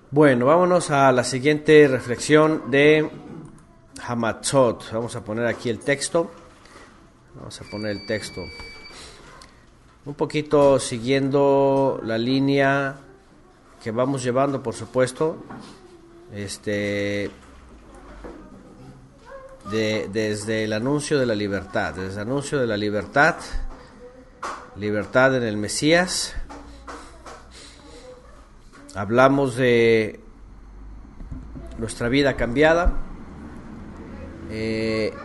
Bueno, vámonos a la siguiente reflexión de Hamatzot. Vamos a poner aquí el texto. Vamos a poner el texto. Un poquito siguiendo la línea que vamos llevando, por supuesto, desde el anuncio de la libertad. Desde el anuncio de la libertad, libertad en el Mesías. Hablamos de nuestra vida cambiada,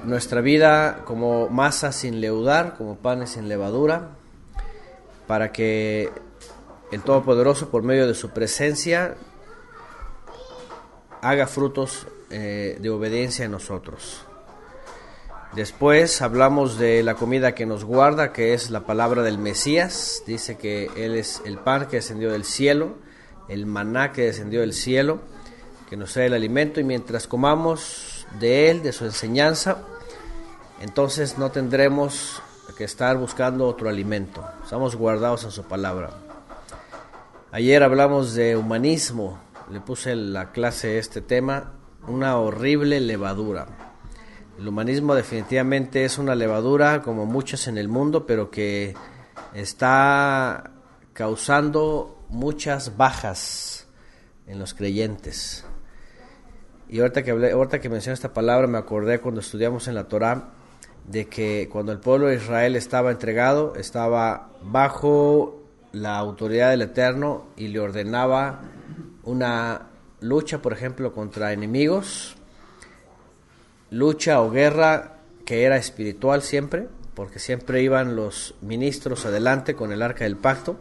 nuestra vida como masa sin leudar, como panes sin levadura, para que el Todopoderoso, por medio de su presencia, haga frutos de obediencia en nosotros. Después hablamos de la comida que nos guarda, que es la palabra del Mesías. Dice que Él es el pan que descendió del cielo, el maná que descendió del cielo, que nos trae el alimento, y mientras comamos de Él, de su enseñanza, entonces no tendremos que estar buscando otro alimento. Estamos guardados en su palabra. Ayer hablamos de humanismo, le puse en la clase este tema, una horrible levadura. El humanismo definitivamente es una levadura, como muchas en el mundo, pero que está causando muchas bajas en los creyentes. Y ahorita que mencioné esta palabra, me acordé cuando estudiamos en la Torá de que cuando el pueblo de Israel estaba entregado, estaba bajo la autoridad del Eterno y le ordenaba una lucha, por ejemplo, contra enemigos, lucha o guerra que era espiritual siempre, porque siempre iban los ministros adelante con el arca del pacto.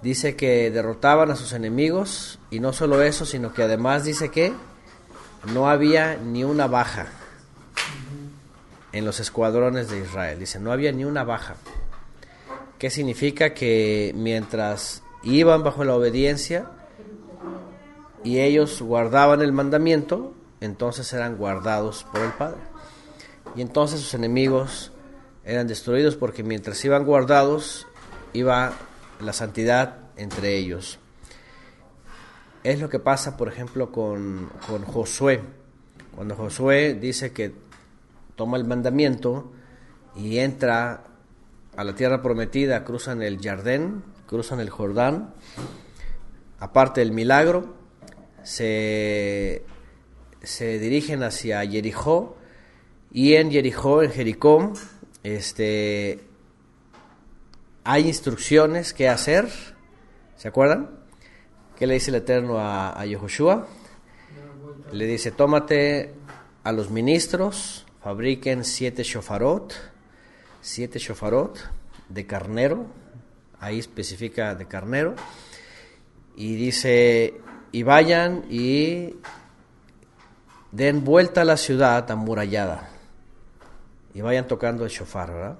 Dice que derrotaban a sus enemigos, y no solo eso, sino que además dice que no había ni una baja en los escuadrones de Israel. Dice, no había ni una baja. ¿Qué significa? Que mientras iban bajo la obediencia y ellos guardaban el mandamiento, entonces eran guardados por el Padre. Y entonces sus enemigos eran destruidos, porque mientras iban guardados, iba la santidad entre ellos. Es lo que pasa, por ejemplo, con Josué. Cuando Josué dice que toma el mandamiento y entra a la tierra prometida, cruzan el Jordán, cruzan el Jordán, aparte del milagro, se dirigen hacia Jericó, y en Jericó, hay instrucciones que hacer. ¿Se acuerdan? ¿Qué le dice el Eterno a Yehoshua? Le dice, tómate a los ministros, fabriquen 7 shofarot de carnero, ahí especifica de carnero, y dice, y vayan y den vuelta a la ciudad amurallada, y vayan tocando el shofar, ¿verdad?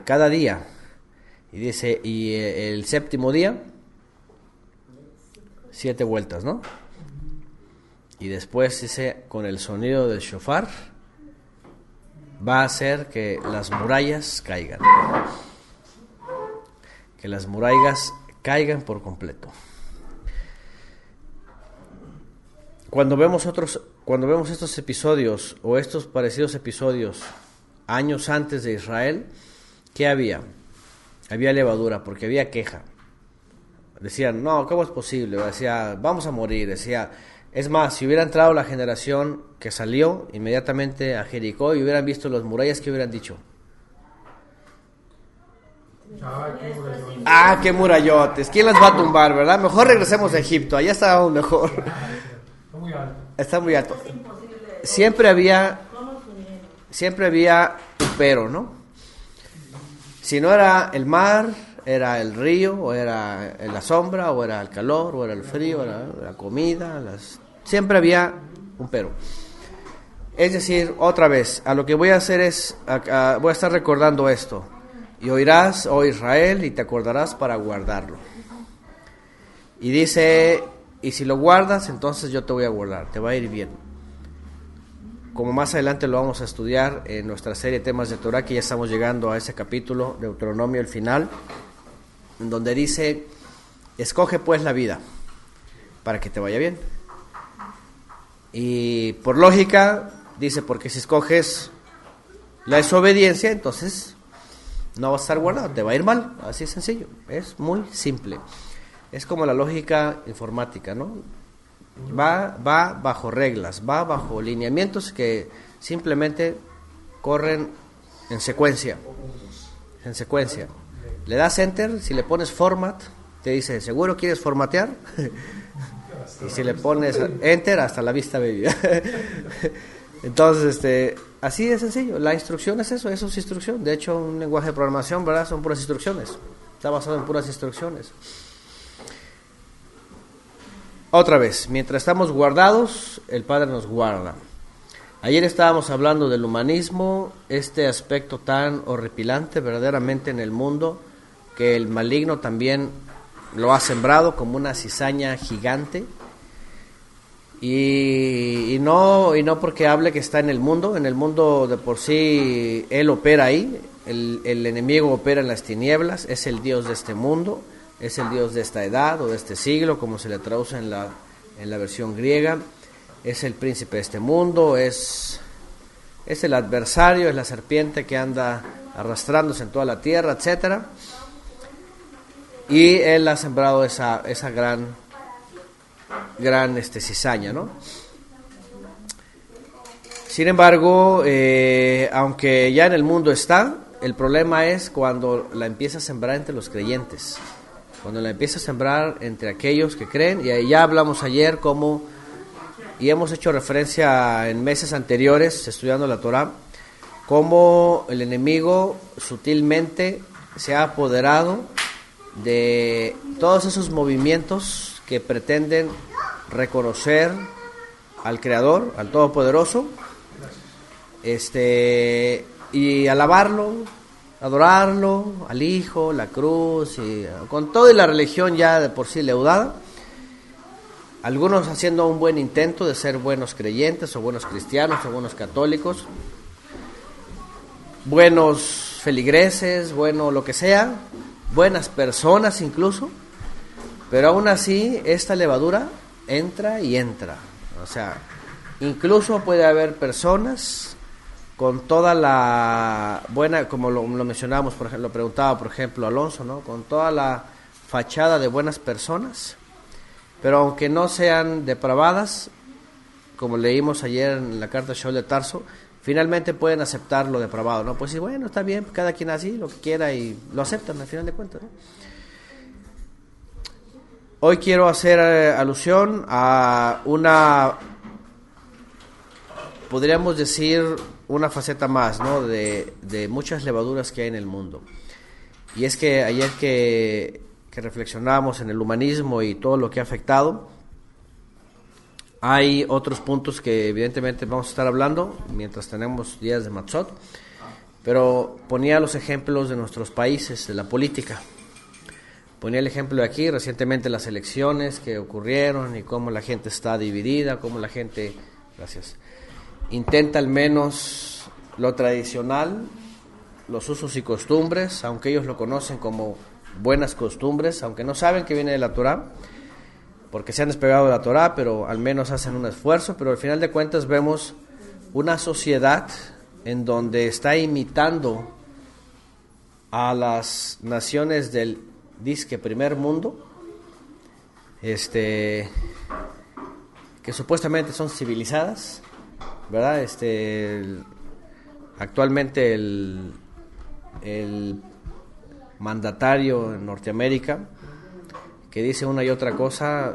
Cada día. Y dice, y el séptimo día, 7 vueltas, ¿no? Y después dice, con el sonido del shofar, va a hacer que las murallas caigan. Que las murallas caigan por completo. Cuando vemos estos episodios, o estos parecidos episodios, años antes de Israel, ¿qué había? Había levadura, porque había queja. Decían, no, ¿cómo es posible? Decía, vamos a morir. Decía, es más, si hubiera entrado la generación que salió inmediatamente a Jericó y hubieran visto las murallas, ¿qué hubieran dicho? ¡Qué murallotes! ¿Quién las va a tumbar, verdad? Mejor regresemos a Egipto, allá estábamos mejor. Está muy alto. Siempre había un pero, ¿no? Si no era el mar, era el río, o era la sombra, o era el calor, o era el frío, era la comida, siempre había un pero. Es decir, otra vez, a lo que voy a hacer es, voy a estar recordando esto. Y oirás, oh Israel, y te acordarás para guardarlo. Y dice, y si lo guardas, entonces yo te voy a guardar, te va a ir bien. Como más adelante lo vamos a estudiar en nuestra serie de temas de Torah, que ya estamos llegando a ese capítulo, Deuteronomio, el final, en donde dice escoge pues la vida para que te vaya bien. Y por lógica, dice, porque si escoges la desobediencia, entonces no vas a estar guardado, te va a ir mal, así es sencillo, es muy simple. Es como la lógica informática, ¿no? Va bajo reglas, va bajo lineamientos que simplemente corren en secuencia. Le das enter, si le pones format, te dice, ¿seguro quieres formatear? Y si le pones enter, hasta la vista baby. Entonces, así de sencillo. La instrucción es eso es instrucción. De hecho, un lenguaje de programación, ¿verdad? Son puras instrucciones. Está basado en puras instrucciones. Otra vez, mientras estamos guardados, el Padre nos guarda. Ayer estábamos hablando del humanismo, este aspecto tan horripilante verdaderamente en el mundo, que el maligno también lo ha sembrado como una cizaña gigante. Y no porque hable que está en el mundo de por sí él opera ahí, el enemigo opera en las tinieblas, es el Dios de este mundo, es el Dios de esta edad o de este siglo, como se le traduce en la versión griega, es el príncipe de este mundo, es el adversario, es la serpiente que anda arrastrándose en toda la tierra, etcétera. Y él ha sembrado esa gran cizaña, ¿no? Sin embargo, aunque ya en el mundo está, el problema es cuando la empieza a sembrar entre los creyentes, cuando la empieza a sembrar entre aquellos que creen, y ahí ya hablamos ayer y hemos hecho referencia en meses anteriores, estudiando la Torá, cómo el enemigo sutilmente se ha apoderado de todos esos movimientos que pretenden reconocer al Creador, al Todopoderoso, y alabarlo, adorarlo, al Hijo, la cruz, y con toda la religión ya de por sí leudada, algunos haciendo un buen intento de ser buenos creyentes, o buenos cristianos, o buenos católicos, buenos feligreses, bueno lo que sea, buenas personas incluso, pero aún así esta levadura entra y entra. O sea, incluso puede haber personas con toda la buena, como lo mencionábamos, por ejemplo, lo preguntaba por ejemplo Alonso, ¿no? Con toda la fachada de buenas personas, pero aunque no sean depravadas, como leímos ayer en la carta de Shaul de Tarso, finalmente pueden aceptar lo depravado, ¿no? Pues sí, bueno, está bien, cada quien así, lo que quiera, y lo aceptan al final de cuentas, ¿no? Hoy quiero hacer alusión a podríamos decir, una faceta más, ¿no? De muchas levaduras que hay en el mundo. Y es que ayer que reflexionábamos en el humanismo y todo lo que ha afectado, hay otros puntos que evidentemente vamos a estar hablando mientras tenemos días de Matzot, pero ponía los ejemplos de nuestros países, de la política. Ponía el ejemplo de aquí, recientemente las elecciones que ocurrieron y cómo la gente está dividida, cómo la gente, intenta al menos lo tradicional, los usos y costumbres, aunque ellos lo conocen como buenas costumbres, aunque no saben que viene de la Torá, porque se han despegado de la Torá, pero al menos hacen un esfuerzo. Pero al final de cuentas vemos una sociedad en donde está imitando a las naciones del disque primer mundo, que supuestamente son civilizadas, ¿verdad? Actualmente el mandatario en Norteamérica, que dice una y otra cosa,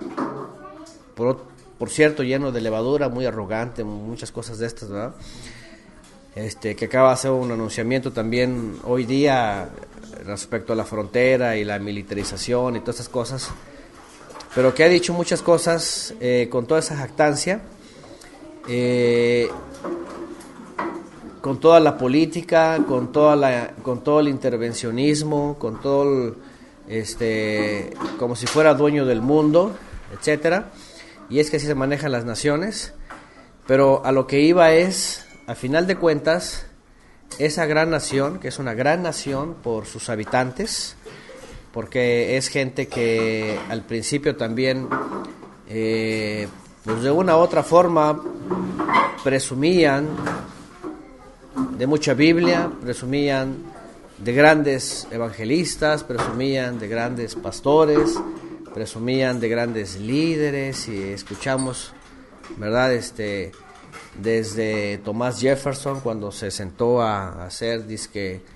por cierto, lleno de levadura, muy arrogante, muchas cosas de estas, ¿verdad? Que acaba de hacer un anunciamiento también hoy día respecto a la frontera y la militarización y todas esas cosas, pero que ha dicho muchas cosas con toda esa jactancia, con toda la política, con todo el intervencionismo, con todo como si fuera dueño del mundo, etcétera. Y es que así se manejan las naciones, pero a lo que iba es, a final de cuentas, esa gran nación, que es una gran nación por sus habitantes, porque es gente que al principio también, pues de una u otra forma, presumían de mucha Biblia, presumían de grandes evangelistas, presumían de grandes pastores, presumían de grandes líderes, y escuchamos, ¿verdad? Desde Thomas Jefferson, cuando se sentó a hacer, dizque,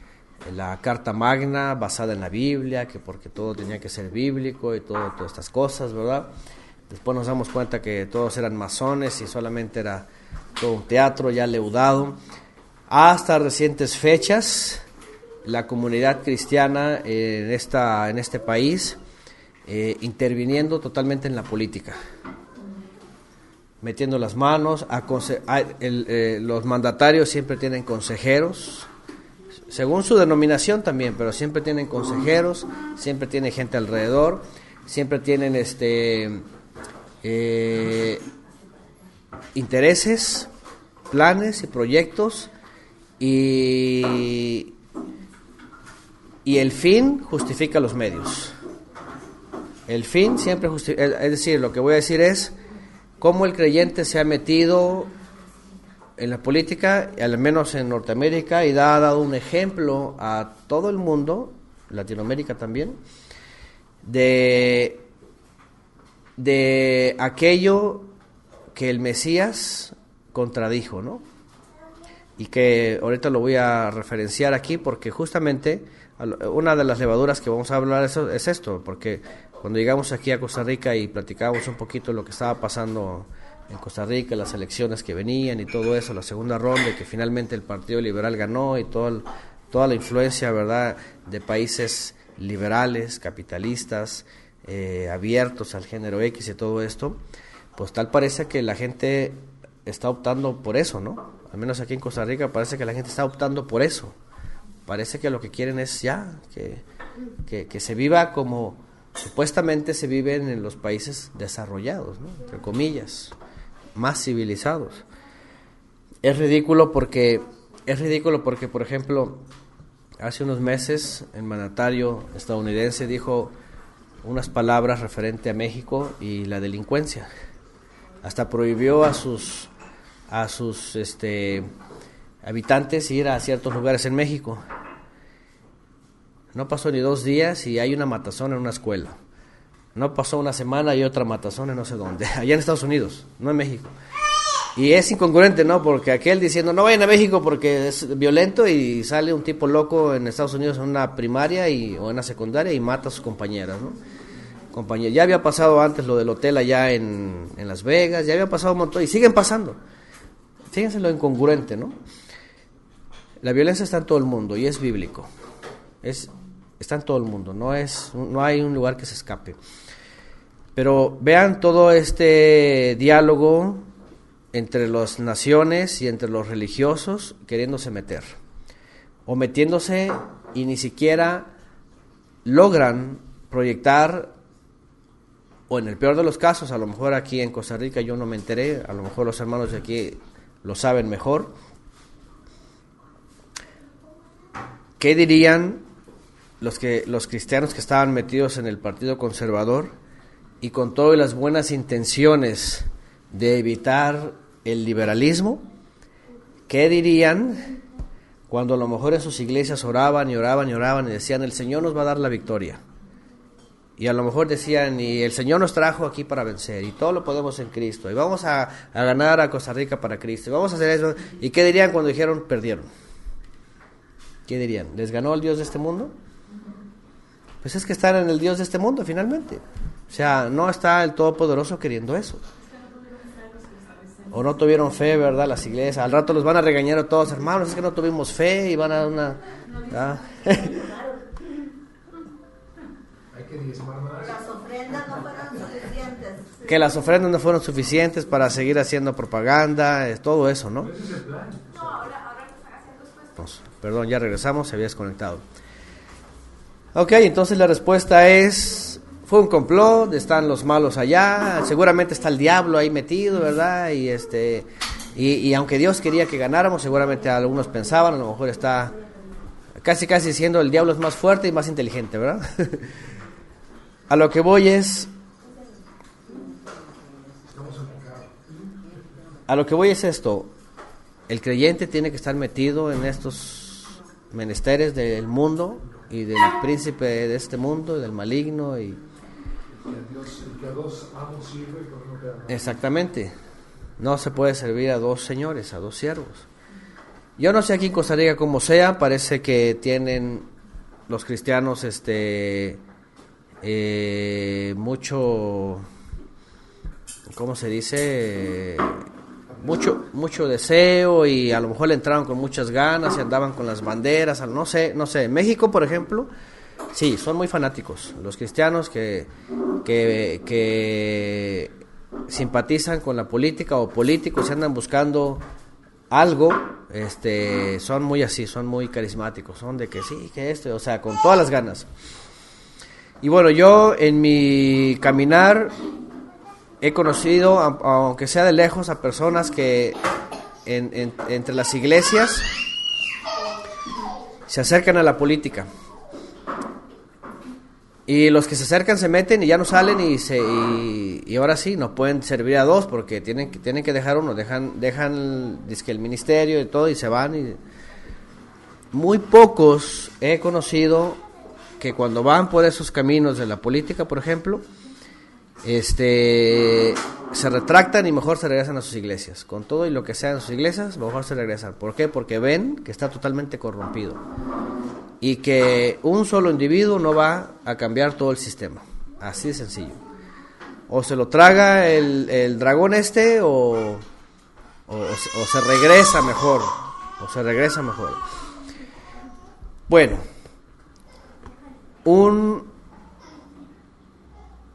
la Carta Magna basada en la Biblia, que porque todo tenía que ser bíblico y todas estas cosas, ¿verdad? Después nos damos cuenta que todos eran masones y solamente era todo un teatro ya leudado. Hasta recientes fechas, la comunidad cristiana en este país interviniendo totalmente en la política, metiendo las manos, los mandatarios siempre tienen consejeros, según su denominación también, pero siempre tienen consejeros, siempre tienen gente alrededor, siempre tienen intereses, planes y proyectos, y el fin justifica los medios. El fin siempre justifica, es decir, lo que voy a decir es cómo el creyente se ha metido en la política, al menos en Norteamérica, y ha dado un ejemplo a todo el mundo, Latinoamérica también, de aquello que el Mesías contradijo, ¿no? Y que ahorita lo voy a referenciar aquí, porque justamente una de las levaduras que vamos a hablar es esto, porque cuando llegamos aquí a Costa Rica y platicábamos un poquito de lo que estaba pasando en Costa Rica, las elecciones que venían y todo eso, la segunda ronda, y que finalmente el Partido Liberal ganó, y toda la influencia, ¿verdad?, de países liberales, capitalistas, abiertos al género X y todo esto, pues tal parece que la gente está optando por eso, ¿no? Al menos aquí en Costa Rica parece que la gente está optando por eso. Parece que lo que quieren es ya que se viva como supuestamente se viven en los países desarrollados, ¿no?, entre comillas, más civilizados. Es ridículo porque, por ejemplo, hace unos meses el mandatario estadounidense dijo unas palabras referente a México y la delincuencia. Hasta prohibió a sus habitantes ir a ciertos lugares en México. No pasó ni 2 días y hay una matazón en una escuela. No pasó una semana y otra matazón en no sé dónde, allá en Estados Unidos, no en México. Y es incongruente, ¿no? Porque aquel diciendo no vayan a México porque es violento, y sale un tipo loco en Estados Unidos en una primaria o en una secundaria y mata a sus compañeras, ¿no? Ya había pasado antes lo del hotel allá en Las Vegas, ya había pasado un montón y siguen pasando. Fíjense lo incongruente, ¿no? La violencia está en todo el mundo y es bíblico. Está en todo el mundo, no hay un lugar que se escape. Pero vean todo este diálogo entre las naciones y entre los religiosos queriéndose meter, o metiéndose, y ni siquiera logran proyectar, o en el peor de los casos, a lo mejor aquí en Costa Rica yo no me enteré, a lo mejor los hermanos de aquí lo saben mejor, ¿qué dirían los cristianos que estaban metidos en el Partido Conservador y con todas las buenas intenciones de evitar el liberalismo? ¿Qué dirían cuando a lo mejor en sus iglesias oraban y decían el Señor nos va a dar la victoria? Y a lo mejor decían, y el Señor nos trajo aquí para vencer, y todo lo podemos en Cristo, y vamos a ganar a Costa Rica para Cristo, y vamos a hacer eso. ¿Y qué dirían cuando dijeron perdieron? ¿Qué dirían? ¿Les ganó el Dios de este mundo? Pues es que están en el Dios de este mundo finalmente. O sea, no está el Todopoderoso queriendo eso. O no tuvieron fe, ¿verdad? Las iglesias. Al rato los van a regañar a todos, hermanos, es que no tuvimos fe, y van a una... Las ofrendas no fueron suficientes. Que las ofrendas no fueron suficientes para seguir haciendo propaganda, todo eso, ¿no? Perdón, ya regresamos, se había desconectado. Ok, entonces la respuesta es, fue un complot, están los malos allá, seguramente está el diablo ahí metido, ¿verdad? Y aunque Dios quería que ganáramos, seguramente algunos pensaban, a lo mejor está casi siendo el diablo es más fuerte y más inteligente, ¿verdad? A lo que voy es esto. El creyente tiene que estar metido en estos menesteres del mundo y del príncipe de este mundo, del maligno y exactamente. No se puede servir a dos señores, a dos siervos. Yo no sé aquí en Costa Rica cómo sea, parece que tienen los cristianos mucho, ¿cómo se dice? Mucho deseo, y a lo mejor le entraron con muchas ganas y andaban con las banderas, no sé. En México, por ejemplo, sí, son muy fanáticos los cristianos que simpatizan con la política o políticos y andan buscando algo, son muy así, son muy carismáticos, son de que sí, que o sea, con todas las ganas. Y bueno, yo en mi caminar he conocido, aunque sea de lejos, a personas que entre las iglesias se acercan a la política. Y los que se acercan se meten y ya no salen y ahora sí, no pueden servir a dos porque tienen que dejar uno, dejan dizque el ministerio y todo y se van. Y muy pocos he conocido que cuando van por esos caminos de la política, por ejemplo, se retractan y mejor se regresan a sus iglesias. Con todo y lo que sea en sus iglesias, mejor se regresan. ¿Por qué? Porque ven que está totalmente corrompido y que un solo individuo no va a cambiar todo el sistema. Así de sencillo. O se lo traga el dragón o se regresa mejor. Bueno,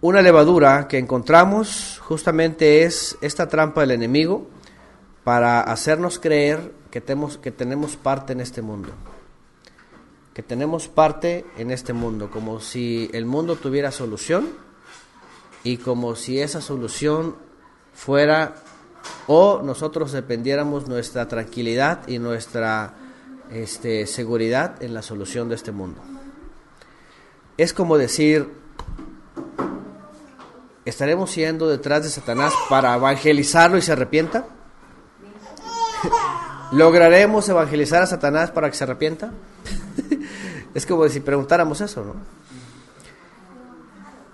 una levadura que encontramos justamente es esta trampa del enemigo para hacernos creer que tenemos parte en este mundo. Que tenemos parte en este mundo, como si el mundo tuviera solución y como si esa solución fuera o nosotros dependiéramos nuestra tranquilidad y nuestra seguridad en la solución de este mundo. Es como decir, ¿estaremos yendo detrás de Satanás para evangelizarlo y se arrepienta? ¿Lograremos evangelizar a Satanás para que se arrepienta? Es como si preguntáramos eso, ¿no?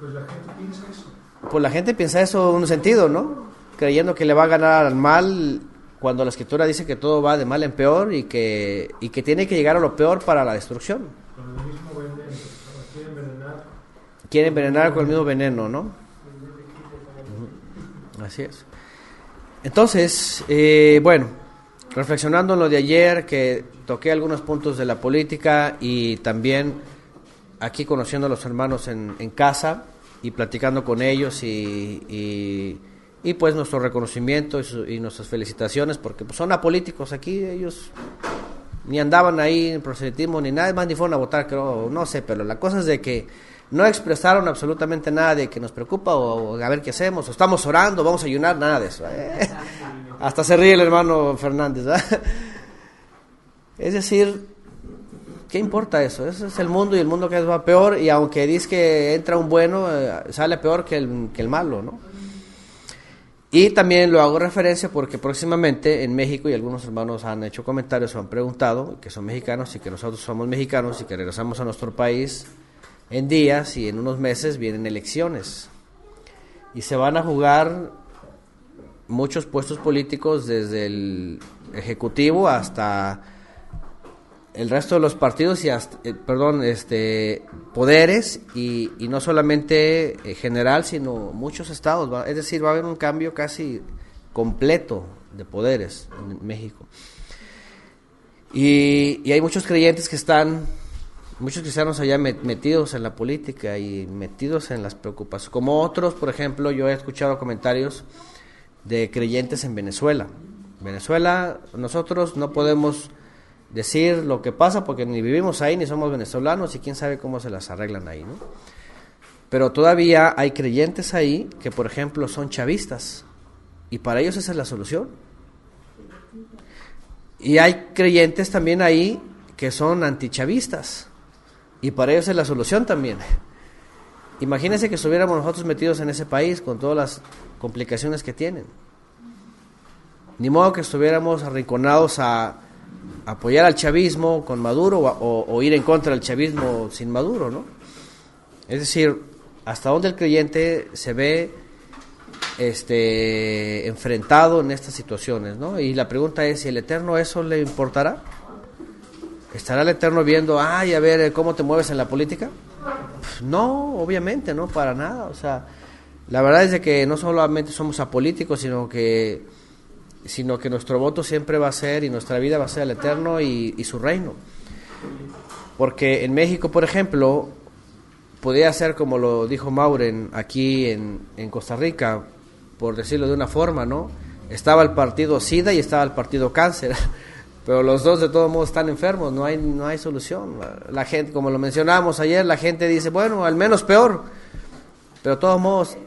Pues la gente piensa eso. Pues la gente piensa eso en un sentido, ¿no? Creyendo que le va a ganar al mal cuando la Escritura dice que todo va de mal en peor y que tiene que llegar a lo peor para la destrucción. Con el mismo veneno, quieren envenenar. Quieren envenenar con el mismo veneno, ¿no? Así es. Entonces, bueno, reflexionando en lo de ayer, que toqué algunos puntos de la política y también aquí conociendo a los hermanos en casa y platicando con ellos y pues nuestro reconocimiento y nuestras felicitaciones, porque pues son apolíticos aquí, ellos ni andaban ahí en proselitismo ni nada más, ni fueron a votar, creo, no sé, pero la cosa es de que no expresaron absolutamente nada de que nos preocupa o a ver qué hacemos, o estamos orando, vamos a ayunar, nada de eso. Hasta se ríe el hermano Fernández, ¿verdad? Es decir, ¿qué importa eso? Ese es el mundo y el mundo cada vez va peor, y aunque dice que entra un bueno, sale peor que el malo, ¿no? Y también lo hago referencia porque próximamente en México, y algunos hermanos han hecho comentarios o han preguntado, que son mexicanos y que nosotros somos mexicanos y que regresamos a nuestro país en días y en unos meses vienen elecciones y se van a jugar muchos puestos políticos desde el ejecutivo hasta el resto de los partidos y hasta, poderes y no solamente general, sino muchos estados, es decir, va a haber un cambio casi completo de poderes en México. Y hay muchos creyentes que están, muchos cristianos allá metidos en la política y metidos en las preocupaciones, como otros, por ejemplo, yo he escuchado comentarios de creyentes en Venezuela. Venezuela, nosotros no podemos decir lo que pasa porque ni vivimos ahí ni somos venezolanos y quién sabe cómo se las arreglan ahí, ¿no? Pero todavía hay creyentes ahí que, por ejemplo, son chavistas y para ellos esa es la solución. Y hay creyentes también ahí que son antichavistas y para ellos es la solución también. Imagínense que estuviéramos nosotros metidos en ese país con todas las complicaciones que tienen. Ni modo que estuviéramos arrinconados a apoyar al chavismo con Maduro o ir en contra del chavismo sin Maduro, ¿no? Es decir, hasta dónde el creyente se ve enfrentado en estas situaciones, ¿no? Y la pregunta es, ¿si el Eterno eso le importará? ¿Estará el Eterno viendo, a ver cómo te mueves en la política? No, obviamente, no, para nada. O sea, la verdad es de que no solamente somos apolíticos, sino que nuestro voto siempre va a ser, y nuestra vida va a ser el Eterno y su reino. Porque en México, por ejemplo, podía ser como lo dijo Mauren aquí en Costa Rica, por decirlo de una forma, ¿no? Estaba el partido SIDA y estaba el partido cáncer, pero los dos de todos modos están enfermos, no hay solución. La gente, como lo mencionábamos ayer, la gente dice, bueno, al menos peor, pero de todos modos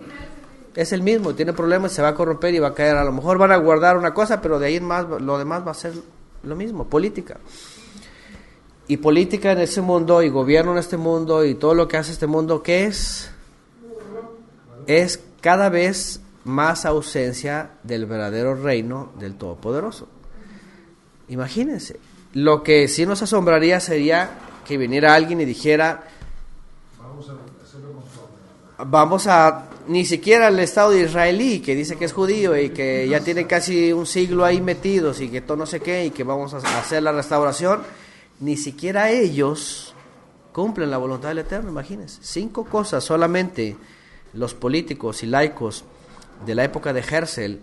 es el mismo, tiene problemas, se va a corromper y va a caer. A lo mejor van a guardar una cosa, pero de ahí en más, lo demás va a ser lo mismo, política. Y política en ese mundo, y gobierno en este mundo, y todo lo que hace este mundo, ¿qué es? Es cada vez más ausencia del verdadero reino del Todopoderoso. Imagínense, lo que sí nos asombraría sería que viniera alguien y dijera, vamos a, ni siquiera el Estado de israelí, que dice que es judío y que ya tiene casi un siglo ahí metidos y que todo no sé qué, y que vamos a hacer la restauración, ni siquiera ellos cumplen la voluntad del Eterno. Imagínense, 5 cosas solamente los políticos y laicos de la época de Herzl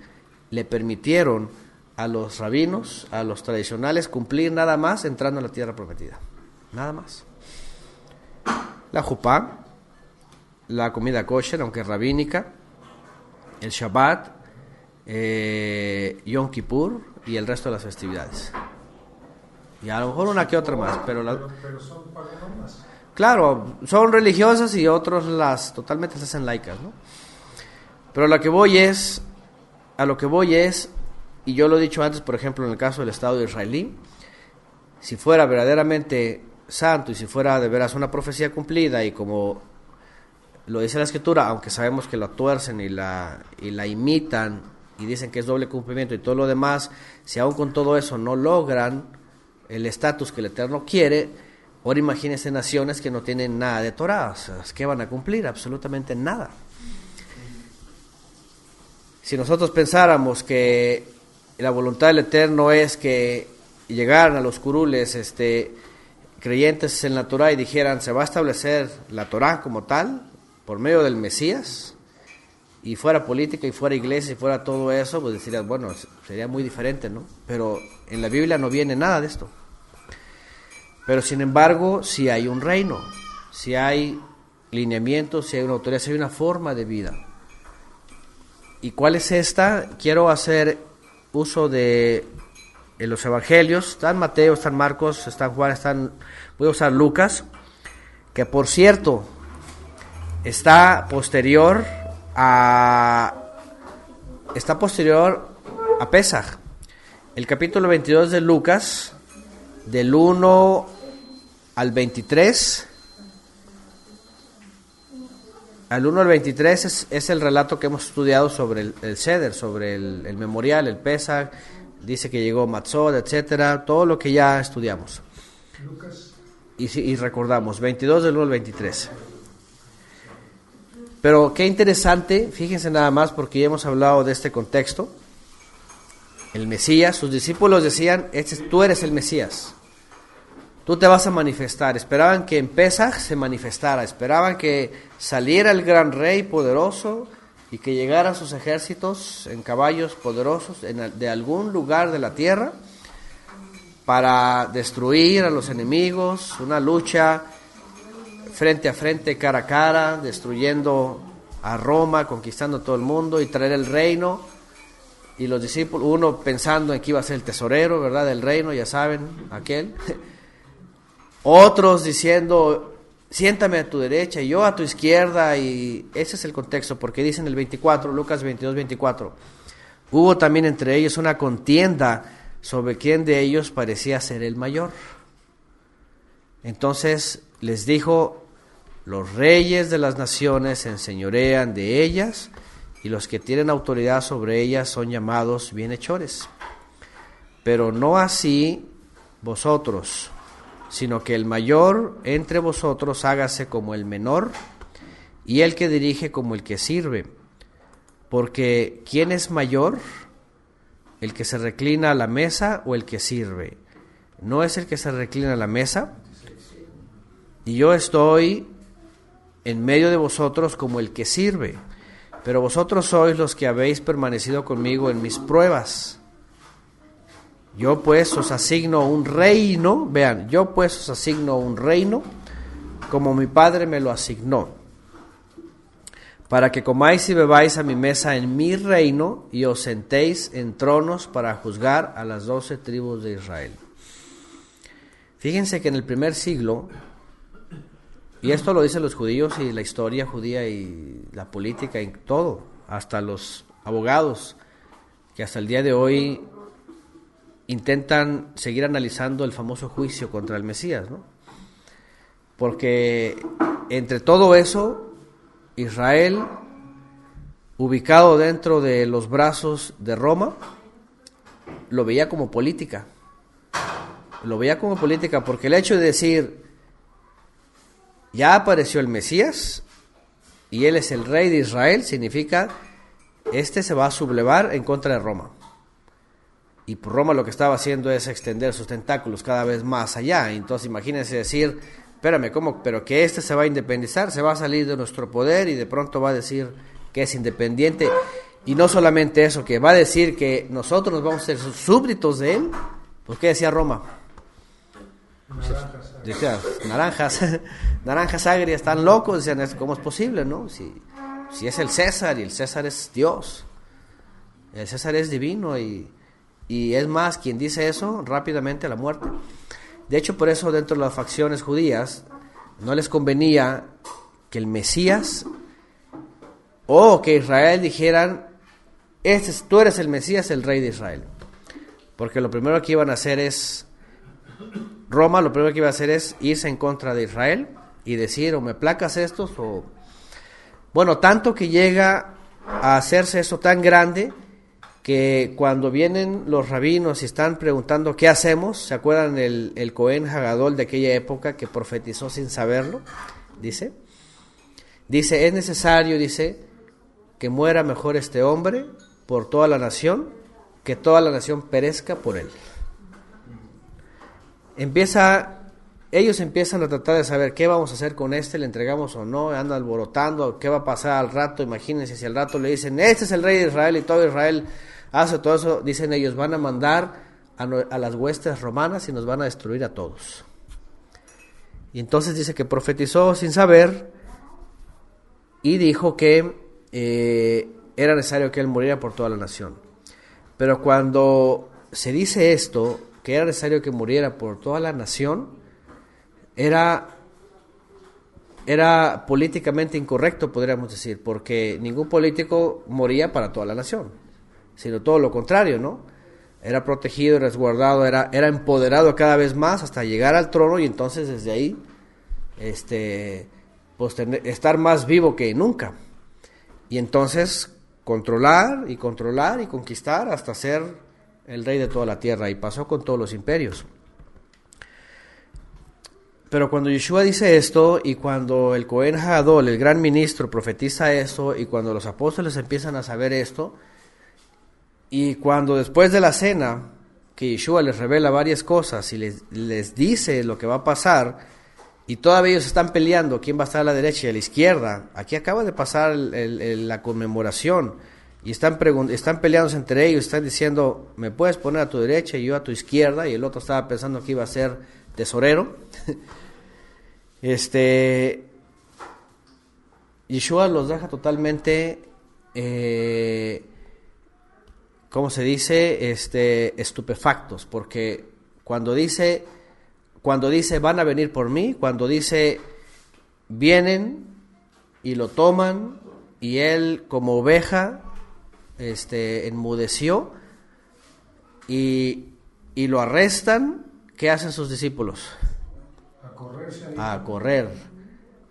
le permitieron a los rabinos, a los tradicionales, cumplir nada más entrando en la tierra prometida. Nada más. La jupá, la comida kosher, aunque rabínica, el Shabbat, Yom Kippur y el resto de las festividades. Y a lo mejor una que otra más, pero son paganas. Claro, son religiosas y otros totalmente se hacen laicas, ¿no? Pero a lo que voy es, y yo lo he dicho antes, por ejemplo, en el caso del Estado israelí, si fuera verdaderamente santo y si fuera de veras una profecía cumplida, y como lo dice la Escritura, aunque sabemos que la tuercen y la imitan y dicen que es doble cumplimiento y todo lo demás, si aún con todo eso no logran el estatus que el Eterno quiere, ahora imagínense naciones que no tienen nada de Torah, o sea, ¿qué van a cumplir? Absolutamente nada. Si nosotros pensáramos que la voluntad del Eterno es que llegaran a los curules creyentes en la Torah y dijeran, se va a establecer la Torah como tal, por medio del Mesías, y fuera política y fuera iglesia y fuera todo eso, pues dirías, bueno, sería muy diferente, ¿no? Pero en la Biblia no viene nada de esto. Pero sin embargo, sí hay un reino, sí hay lineamientos, sí hay una autoridad, sí hay una forma de vida. ¿Y cuál es esta? Quiero hacer uso de los evangelios. Están Mateo, están Marcos, están Juan, voy a usar Lucas, que por cierto está posterior a Pesaj. El capítulo 22 de Lucas, del 1 al 23. Al 1 al 23 es el relato que hemos estudiado sobre el Seder, sobre el memorial, el Pesaj. Dice que llegó Matzot, etcétera, todo lo que ya estudiamos. Lucas. Y recordamos, 22 del 1 al 23. Pero qué interesante, fíjense nada más, porque ya hemos hablado de este contexto. El Mesías, sus discípulos decían, tú eres el Mesías. Tú te vas a manifestar. Esperaban que en Pesaj se manifestara, esperaban que saliera el gran rey poderoso y que llegaran sus ejércitos en caballos poderosos de algún lugar de la tierra para destruir a los enemigos, una lucha frente a frente, cara a cara, destruyendo a Roma, conquistando todo el mundo y traer el reino. Y los discípulos, uno pensando en que iba a ser el tesorero, ¿verdad?, del reino, ya saben, aquel. Otros diciendo, siéntame a tu derecha y yo a tu izquierda, y ese es el contexto, porque dice en el 24, Lucas 22, 24, hubo también entre ellos una contienda sobre quién de ellos parecía ser el mayor. Entonces les dijo, Los reyes de las naciones se enseñorean de ellas, y los que tienen autoridad sobre ellas son llamados bienhechores. Pero no así vosotros, sino que el mayor entre vosotros hágase como el menor, y el que dirige como el que sirve. Porque ¿quién es mayor? ¿El que se reclina a la mesa o el que sirve? ¿No es el que se reclina a la mesa? Y yo estoy en medio de vosotros como el que sirve. Pero vosotros sois los que habéis permanecido conmigo en mis pruebas. Yo pues os asigno un reino, vean, yo pues os asigno un reino, como mi Padre me lo asignó, para que comáis y bebáis a mi mesa en mi reino, y os sentéis en tronos para juzgar a las 12 tribus de Israel. Fíjense que en el primer siglo, y esto lo dicen los judíos y la historia judía y la política y todo, hasta los abogados, que hasta el día de hoy intentan seguir analizando el famoso juicio contra el Mesías, ¿no? Porque entre todo eso, Israel, ubicado dentro de los brazos de Roma, lo veía como política. Lo veía como política porque el hecho de decir, ya apareció el Mesías y él es el rey de Israel, significa, este se va a sublevar en contra de Roma. Y por Roma lo que estaba haciendo es extender sus tentáculos cada vez más allá. Entonces imagínense decir, espérame, ¿cómo? Pero que este se va a independizar, se va a salir de nuestro poder y de pronto va a decir que es independiente. Y no solamente eso, que va a decir que nosotros nos vamos a ser súbditos de él. ¿Pues qué decía Roma? Decía, naranjas agrias, están locos. Decían, ¿cómo es posible, no? Si es el César, y el César es Dios. El César es divino y es más, quien dice eso, rápidamente a la muerte. De hecho, por eso dentro de las facciones judías no les convenía que el Mesías o que Israel dijeran, tú eres el Mesías, el rey de Israel. Porque lo primero que iban a hacer es, Roma lo primero que iba a hacer es irse en contra de Israel y decir, o me placas estos, o... Bueno, tanto que llega a hacerse eso tan grande que cuando vienen los rabinos y están preguntando ¿qué hacemos? ¿Se acuerdan el Cohen Hagadol de aquella época que profetizó sin saberlo? Dice, es necesario, dice, que muera mejor este hombre por toda la nación, que toda la nación perezca por él. Ellos empiezan a tratar de saber qué vamos a hacer con este, le entregamos o no, andan alborotando, qué va a pasar al rato. Imagínense si al rato le dicen, este es el rey de Israel y todo Israel hace todo eso, dicen ellos, van a mandar a las huestes romanas y nos van a destruir a todos. Y entonces dice que profetizó sin saber y dijo que era necesario que él muriera por toda la nación. Pero cuando se dice esto, que era necesario que muriera por toda la nación, era políticamente incorrecto, podríamos decir, porque ningún político moría para toda la nación, sino todo lo contrario, ¿no? Era protegido, resguardado, era empoderado cada vez más hasta llegar al trono y entonces desde ahí pues estar más vivo que nunca. Y entonces controlar y conquistar hasta ser el rey de toda la tierra, y pasó con todos los imperios. Pero cuando Yeshua dice esto, y cuando el Cohen Hagadol, el gran ministro, profetiza esto, y cuando los apóstoles empiezan a saber esto, y cuando después de la cena, que Yeshua les revela varias cosas y les dice lo que va a pasar, y todavía ellos están peleando quién va a estar a la derecha y a la izquierda. Aquí acaba de pasar la conmemoración, y están peleándose entre ellos, están diciendo, me puedes poner a tu derecha y yo a tu izquierda, y el otro estaba pensando que iba a ser tesorero. Yeshua los deja totalmente, ¿cómo se dice? Estupefactos, porque cuando dice van a venir por mí, cuando dice vienen y lo toman, y él como oveja enmudeció y lo arrestan, ¿qué hacen sus discípulos? A correr. A correr,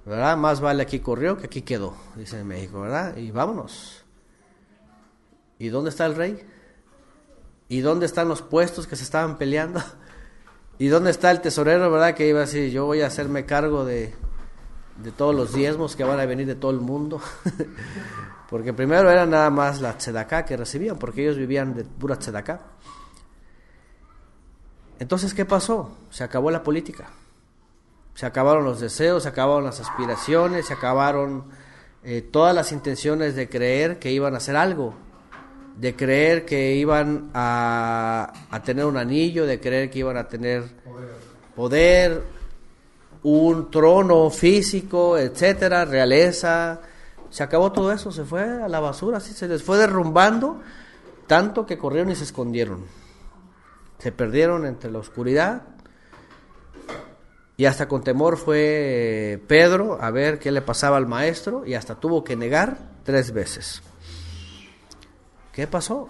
¿verdad? Más vale aquí corrió que aquí quedó, dice en México, ¿verdad? Y vámonos. ¿Y dónde está el rey? ¿Y dónde están los puestos que se estaban peleando? ¿Y dónde está el tesorero, verdad? Que iba a decir, yo voy a hacerme cargo de todos los diezmos que van a venir de todo el mundo. Porque primero era nada más la tzedaká que recibían, porque ellos vivían de pura tzedaká. Entonces, ¿qué pasó? Se acabó la política. Se acabaron los deseos, se acabaron las aspiraciones, se acabaron todas las intenciones de creer que iban a hacer algo, de creer que iban a tener un anillo, de creer que iban a tener poder, un trono físico, etcétera, realeza. Se acabó todo eso, se fue a la basura, así se les fue derrumbando, tanto que corrieron y se escondieron. Se perdieron entre la oscuridad. Y hasta con temor fue Pedro a ver qué le pasaba al maestro y hasta tuvo que negar 3 veces. ¿Qué pasó?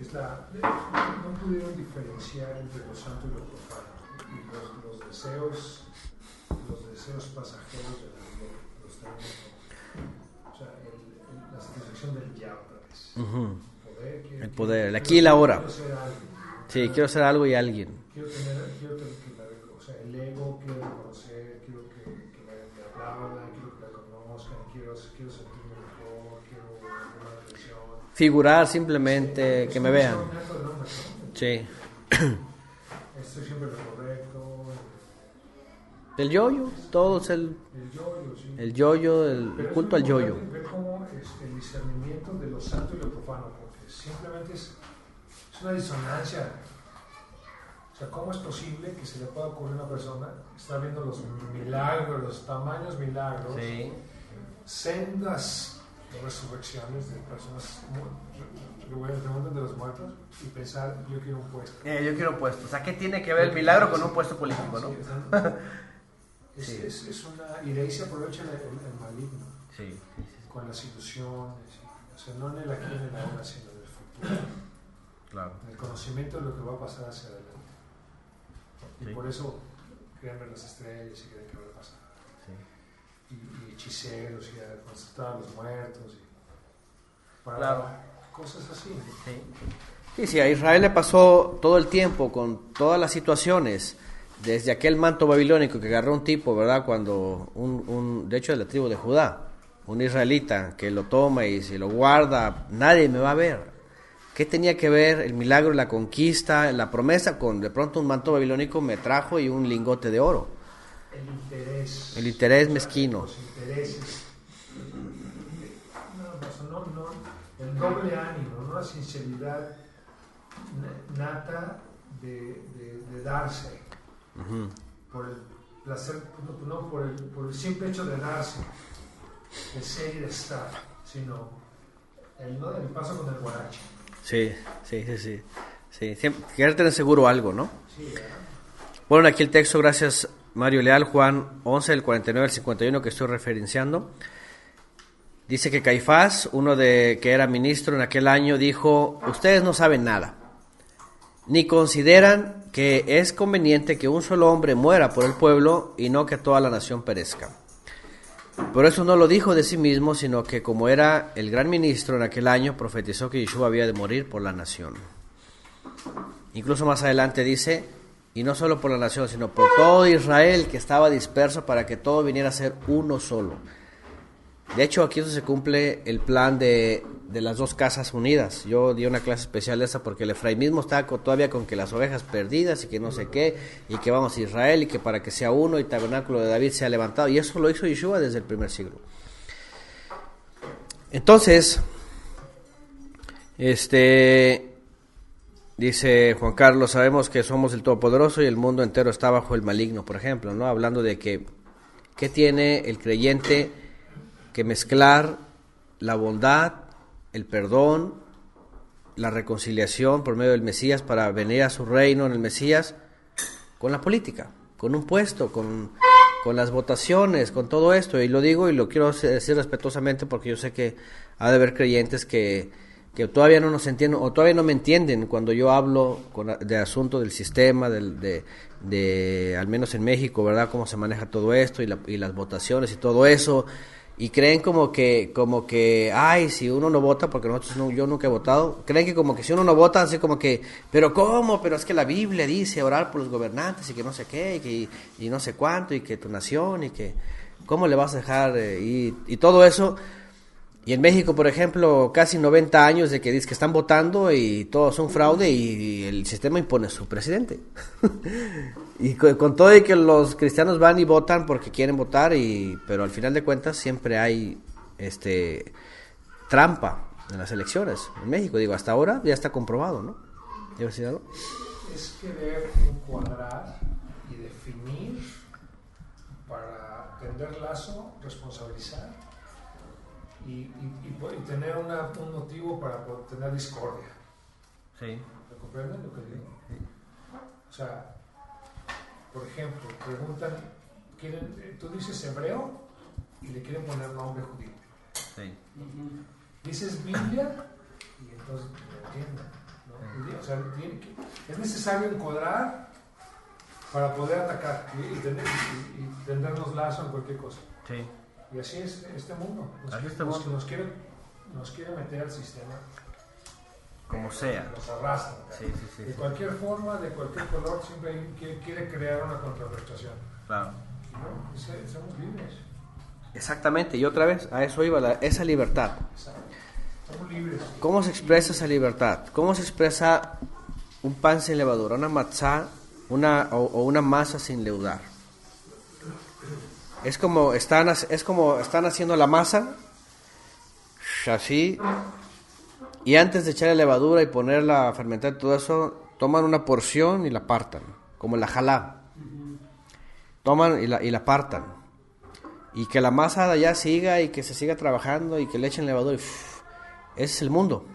No pudieron diferenciar entre lo santo y lo profano. Y los deseos pasajeros de la vida, los tenemos. O sea, la satisfacción del ya otra vez. El poder, el aquí y la ahora. Quiero ser algo. Sí, quiero ser algo y alguien. Quiero tener o sea, el ego, quiero reconocer, quiero que me aplaudan, quiero que me conozcan, quiero sentirme mejor, quiero llamar la atención. Figurar simplemente, que me vean. Sí. Estoy siempre lo correcto. El yo-yo, todo es el yo-yo, sí. El yo-yo, el culto al yo-yo. Ver cómo el discernimiento de lo santo y lo profano, porque simplemente es una disonancia. O sea, ¿cómo es posible que se le pueda ocurrir a una persona que está viendo los milagros, los tamaños milagros, Sí. sendas resurrecciones de personas que remontan de los muertos y pensar, yo quiero un puesto? Yo quiero puesto. O sea, ¿qué tiene que ver el milagro con un puesto político, no? Sí, es una... Y de ahí se aprovecha el maligno. Sí. Con las ilusiones. O sea, no en el aquí ni en el ahora, sino en el futuro. Claro. En el conocimiento de lo que va a pasar hacia adelante. Y por eso creen ver las estrellas y creen que va a pasar. Sí. Y hechiceros y a consultar a los muertos. Y Claro. Cosas así. Sí, a Israel le pasó todo el tiempo con todas las situaciones, desde aquel manto babilónico que agarró un tipo, ¿verdad? Cuando de hecho de la tribu de Judá, un israelita que lo toma y se lo guarda, nadie me va a ver. ¿Qué tenía que ver el milagro, la conquista, la promesa con de pronto un manto babilónico me trajo y un lingote de oro? El interés mezquino. Los intereses. No, el doble ánimo, ¿no? La sinceridad nata de darse. Por el placer, no por el simple hecho de darse, de ser y de estar, sino el paso con el guarache. Sí. Siempre, querer tener seguro algo, ¿no? Sí, ¿verdad? Bueno, aquí el texto, gracias Mario Leal, Juan 11, del 49 al 51 que estoy referenciando. Dice que Caifás, que era ministro en aquel año, dijo, ustedes no saben nada, ni consideran que es conveniente que un solo hombre muera por el pueblo y no que toda la nación perezca. Por eso no lo dijo de sí mismo, sino que como era el gran ministro en aquel año, profetizó que Yeshua había de morir por la nación. Incluso más adelante dice, y no solo por la nación, sino por todo Israel que estaba disperso para que todo viniera a ser uno solo. De hecho, aquí se cumple el plan de las 2 casas unidas. Yo di una clase especial de esa porque el efraimismo está todavía con que las ovejas perdidas y que no sé qué, y que vamos a Israel y que para que sea uno y el tabernáculo de David sea levantado. Y eso lo hizo Yeshua desde el primer siglo. Entonces, dice Juan Carlos, sabemos que somos el Todopoderoso y el mundo entero está bajo el maligno, por ejemplo, ¿no? Hablando de que, ¿qué tiene el creyente que mezclar la bondad, el perdón, la reconciliación por medio del Mesías para venir a su reino en el Mesías con la política, con un puesto, con las votaciones, con todo esto? Y lo digo y lo quiero decir respetuosamente porque yo sé que ha de haber creyentes que que todavía no nos entienden o todavía no me entienden cuando yo hablo de asunto del sistema, de al menos en México, ¿verdad? Cómo se maneja todo esto y las votaciones y todo eso. Y creen como que, ay, si uno no vota, porque yo nunca he votado, creen que como que si uno no vota, así como que, pero ¿cómo? Pero es que la Biblia dice orar por los gobernantes y que no sé qué, y no sé cuánto, y que tu nación, y que, ¿cómo le vas a dejar? Y todo eso. Y en México, por ejemplo, casi 90 años de que dice que están votando y todo es un fraude y el sistema impone su presidente. Y con todo y que los cristianos van y votan porque quieren votar, pero al final de cuentas siempre hay trampa en las elecciones. En México, digo, hasta ahora ya está comprobado, ¿no? ¿Debo decir algo? Es querer encuadrar y definir para tender lazo, responsabilizar y tener un motivo para tener discordia. Sí. ¿Me comprenden lo que digo? Sí. O sea, por ejemplo, preguntan, tú dices hebreo y le quieren poner nombre judío. Sí. Dices Biblia y entonces no entienden, ¿no? O sea, es necesario encuadrar para poder atacar y tendernos lazo en cualquier cosa. Sí. Y así es este mundo. Nos quiere meter al sistema. Como sea. Nos arrastra. Sí. De cualquier forma, de cualquier color, siempre quiere crear una contrarrestación. Claro. ¿No? Somos libres. Exactamente, y otra vez, a eso iba, esa libertad. Exacto. Somos libres. ¿Cómo se expresa esa libertad? ¿Cómo se expresa un pan sin levadura, una matzá, o una masa sin leudar? Es como están haciendo la masa, así, y antes de echarle levadura y ponerla a fermentar y todo eso, toman una porción y la partan, como la jalá. Toman y la partan. Y que la masa de allá siga y que se siga trabajando y que le echen levadura. Ese es el mundo.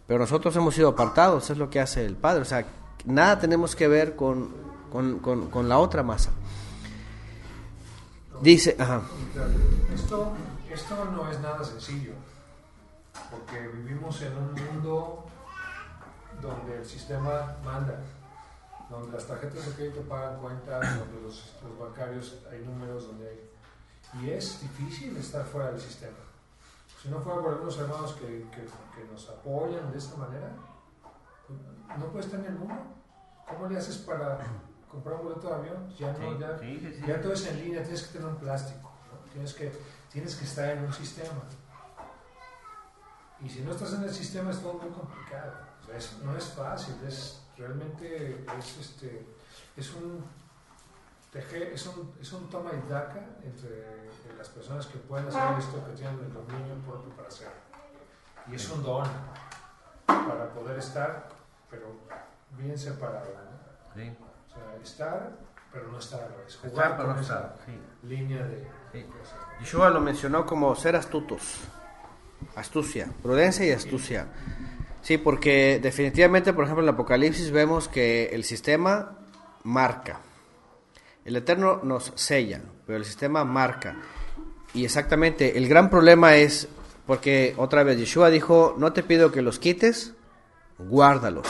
Pero nosotros hemos sido apartados, es lo que hace el Padre. O sea, nada tenemos que ver con la otra masa. Dice, ajá. Esto no es nada sencillo, porque vivimos en un mundo donde el sistema manda, donde las tarjetas de crédito pagan cuentas, donde los bancarios hay números, y es difícil estar fuera del sistema. Si no fuera por algunos hermanos que nos apoyan de esta manera, no puedes estar en el mundo. ¿Cómo le haces para comprar un boleto de avión? Ya todo es en línea, tienes que tener un plástico, ¿no? Tienes que estar en un sistema. Y si no estás en el sistema es todo muy complicado. O sea, no es fácil, realmente es un toma y daca entre las personas que pueden hacer esto, que tienen el dominio propio para hacerlo. Y es un don para poder estar, pero bien separado, ¿no? Sí. O sea, estar, pero no estar a la vez. Jugar con esa línea de cosas. Yeshua lo mencionó como ser astutos. Astucia, prudencia y astucia. Sí, porque definitivamente, por ejemplo, en el Apocalipsis vemos que el sistema marca. El Eterno nos sella, pero el sistema marca. Y exactamente, el gran problema es, porque otra vez Yeshua dijo, no te pido que los quites, guárdalos.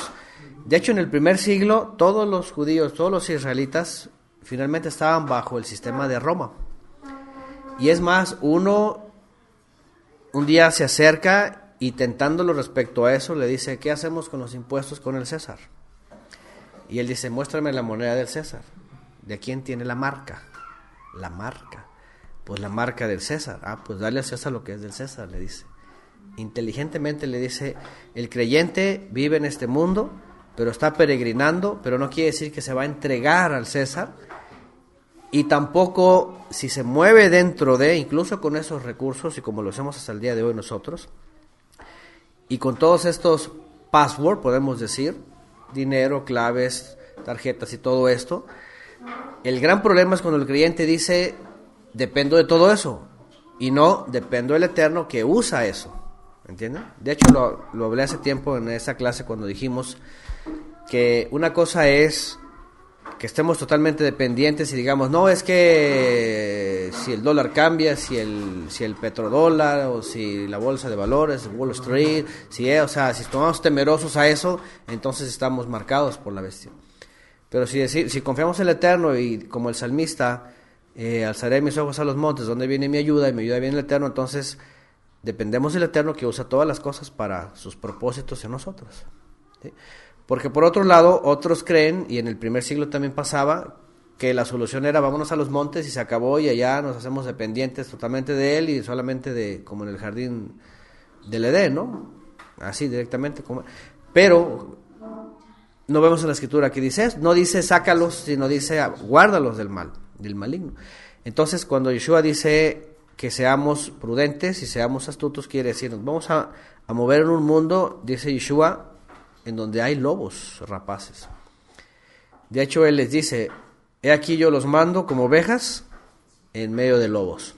De hecho, en el primer siglo, todos los judíos, todos los israelitas, finalmente estaban bajo el sistema de Roma. Y es más, uno un día se acerca y tentándolo respecto a eso, le dice, ¿qué hacemos con los impuestos con el César? Y él dice, muéstrame la moneda del César. ¿De quién tiene la marca? La marca. Pues la marca del César. Pues dale a César lo que es del César, le dice. Inteligentemente le dice, el creyente vive en este mundo, pero está peregrinando, pero no quiere decir que se va a entregar al César, y tampoco si se mueve dentro de, incluso con esos recursos, y como lo hacemos hasta el día de hoy nosotros, y con todos estos passwords, podemos decir, dinero, claves, tarjetas y todo esto, el gran problema es cuando el creyente dice, dependo de todo eso, y no dependo del Eterno que usa eso, ¿entienden? De hecho lo hablé hace tiempo en esa clase cuando dijimos que una cosa es que estemos totalmente dependientes y digamos, no, es que si el dólar cambia, si el petrodólar, o si la bolsa de valores, Wall Street, si estamos temerosos a eso, entonces estamos marcados por la bestia. Pero si confiamos en el Eterno y como el salmista, alzaré mis ojos a los montes, donde viene mi ayuda, y mi ayuda viene el Eterno, entonces dependemos del Eterno, que usa todas las cosas para sus propósitos en nosotros, ¿sí? Porque por otro lado, otros creen, y en el primer siglo también pasaba, que la solución era vámonos a los montes y se acabó, y allá nos hacemos dependientes totalmente de Él y solamente como en el jardín del Edén, ¿no? Así directamente. Pero no vemos en la Escritura que dice eso, no dice sácalos, sino dice guárdalos del mal, del maligno. Entonces, cuando Yeshua dice que seamos prudentes y seamos astutos, quiere decir, nos vamos a mover en un mundo, dice Yeshua, en donde hay lobos rapaces. De hecho, Él les dice, he aquí yo los mando como ovejas en medio de lobos.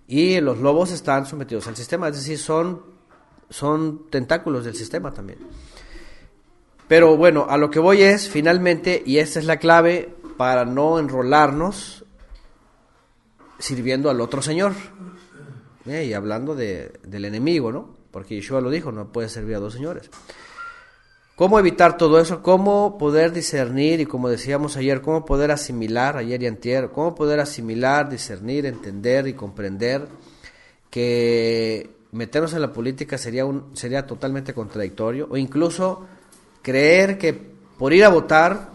Y los lobos están sometidos al sistema, es decir, son tentáculos del sistema también. Pero bueno, a lo que voy es, finalmente, y esta es la clave para no enrolarnos sirviendo al otro señor. Y hablando del enemigo, ¿no? Porque Yeshua lo dijo, no puedes servir a dos señores. ¿Cómo evitar todo eso? ¿Cómo poder discernir? Y como decíamos ayer, ¿cómo poder asimilar, ayer y antier, cómo poder asimilar, discernir, entender y comprender que meternos en la política sería totalmente contradictorio? O incluso creer que por ir a votar,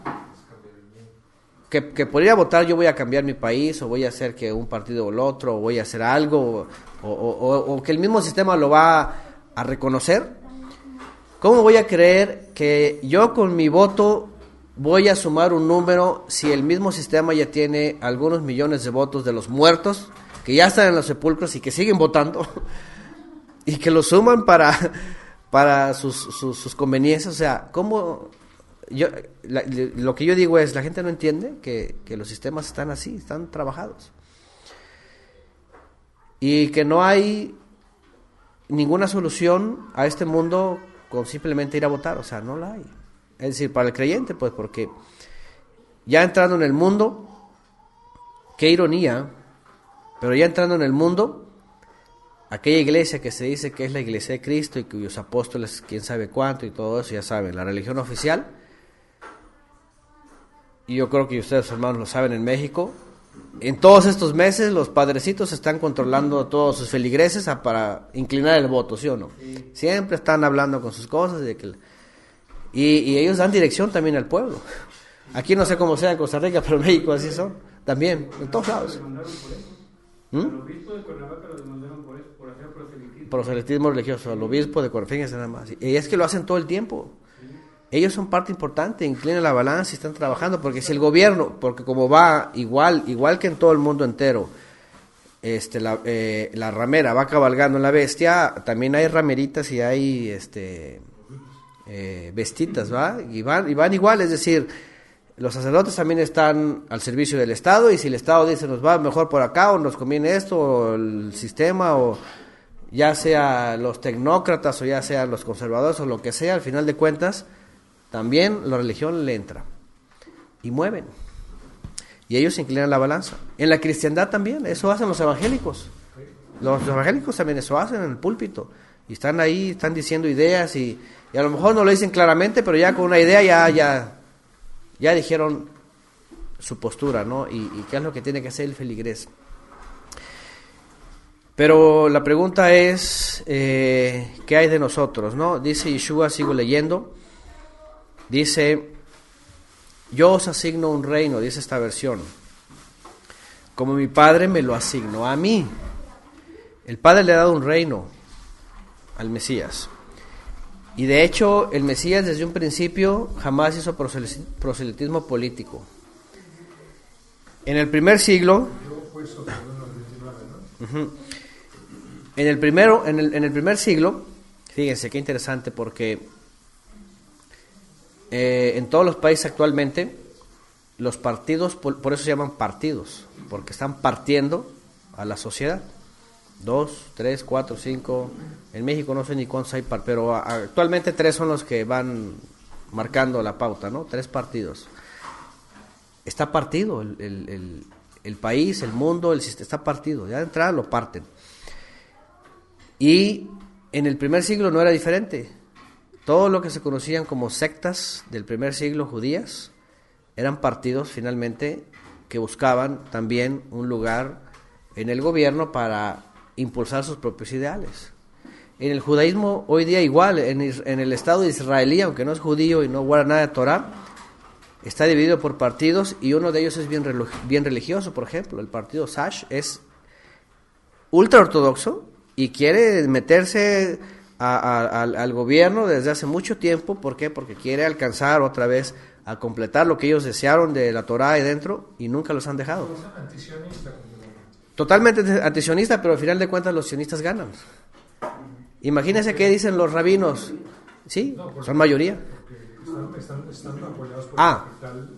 que por ir a votar yo voy a cambiar mi país, o voy a hacer que un partido o el otro, o voy a hacer algo, o que el mismo sistema lo va a reconocer. ¿Cómo voy a creer que yo con mi voto voy a sumar un número si el mismo sistema ya tiene algunos millones de votos de los muertos que ya están en los sepulcros y que siguen votando y que lo suman para sus conveniencias? O sea, ¿cómo? Lo que yo digo es, la gente no entiende que los sistemas están así, están trabajados, y que no hay ninguna solución a este mundo con simplemente ir a votar. O sea, no la hay. Es decir, para el creyente, pues, porque ya entrando en el mundo, qué ironía, pero ya entrando en el mundo, aquella iglesia que se dice que es la iglesia de Cristo y cuyos apóstoles quién sabe cuánto y todo eso, ya saben, la religión oficial, y yo creo que ustedes, hermanos, lo saben, en México, en todos estos meses los padrecitos están controlando a todos sus feligreses para inclinar el voto, ¿sí o no? Sí. Siempre están hablando con sus cosas y ellos dan dirección también al pueblo. Aquí no sé cómo sea en Costa Rica, pero en México así son, también, en todos lados. Al obispo de Cuernavaca lo demandaron por eso, por hacer proselitismo. Proselitismo religioso, al obispo de Cuernavaca, fíjense nada más. Y es que lo hacen todo el tiempo. Ellos son parte importante, inclinan la balanza y están trabajando, porque si el gobierno, porque como va igual que en todo el mundo entero, la ramera va cabalgando en la bestia, también hay rameritas y hay bestitas, ¿va? Y van igual, es decir, los sacerdotes también están al servicio del Estado, y si el Estado dice nos va mejor por acá, o nos conviene esto, o el sistema, o ya sea los tecnócratas, o ya sean los conservadores, o lo que sea, al final de cuentas, también la religión le entra y mueven, y ellos inclinan la balanza. En la cristiandad también, eso hacen los evangélicos. Los evangélicos también eso hacen en el púlpito, y están ahí, están diciendo ideas, y a lo mejor no lo dicen claramente, pero ya con una idea ya dijeron su postura, ¿no? Y qué es lo que tiene que hacer el feligrés. Pero la pregunta es, ¿qué hay de nosotros, no? Dice Yeshua, sigo leyendo, dice, yo os asigno un reino, dice esta versión, como mi Padre me lo asignó a mí. El Padre le ha dado un reino al Mesías. Y de hecho, el Mesías desde un principio jamás hizo proselitismo político. En el primer siglo, en el primer siglo, fíjense qué interesante, porque en todos los países actualmente, los partidos, por eso se llaman partidos, porque están partiendo a la sociedad. 2, 3, 4, 5, en México no sé ni cuántos hay, pero actualmente 3 son los que van marcando la pauta, ¿no? 3 partidos. Está partido el país, el mundo, el sistema está partido. Ya de entrada lo parten. Y en el primer siglo no era diferente. Todo lo que se conocían como sectas del primer siglo judías eran partidos finalmente que buscaban también un lugar en el gobierno para impulsar sus propios ideales. En el judaísmo hoy día igual, en el Estado israelí, aunque no es judío y no guarda nada de Torah, está dividido por partidos y uno de ellos es bien religioso. Por ejemplo, el partido Sash es ultra ortodoxo y quiere meterse al gobierno desde hace mucho tiempo. ¿Por qué? Porque quiere alcanzar otra vez a completar lo que ellos desearon de la Torah ahí dentro y nunca los han dejado. Totalmente antisionista, pero al final de cuentas los sionistas ganan. Imagínense qué dicen los rabinos. Sí, son mayoría. Están apoyados por el capital,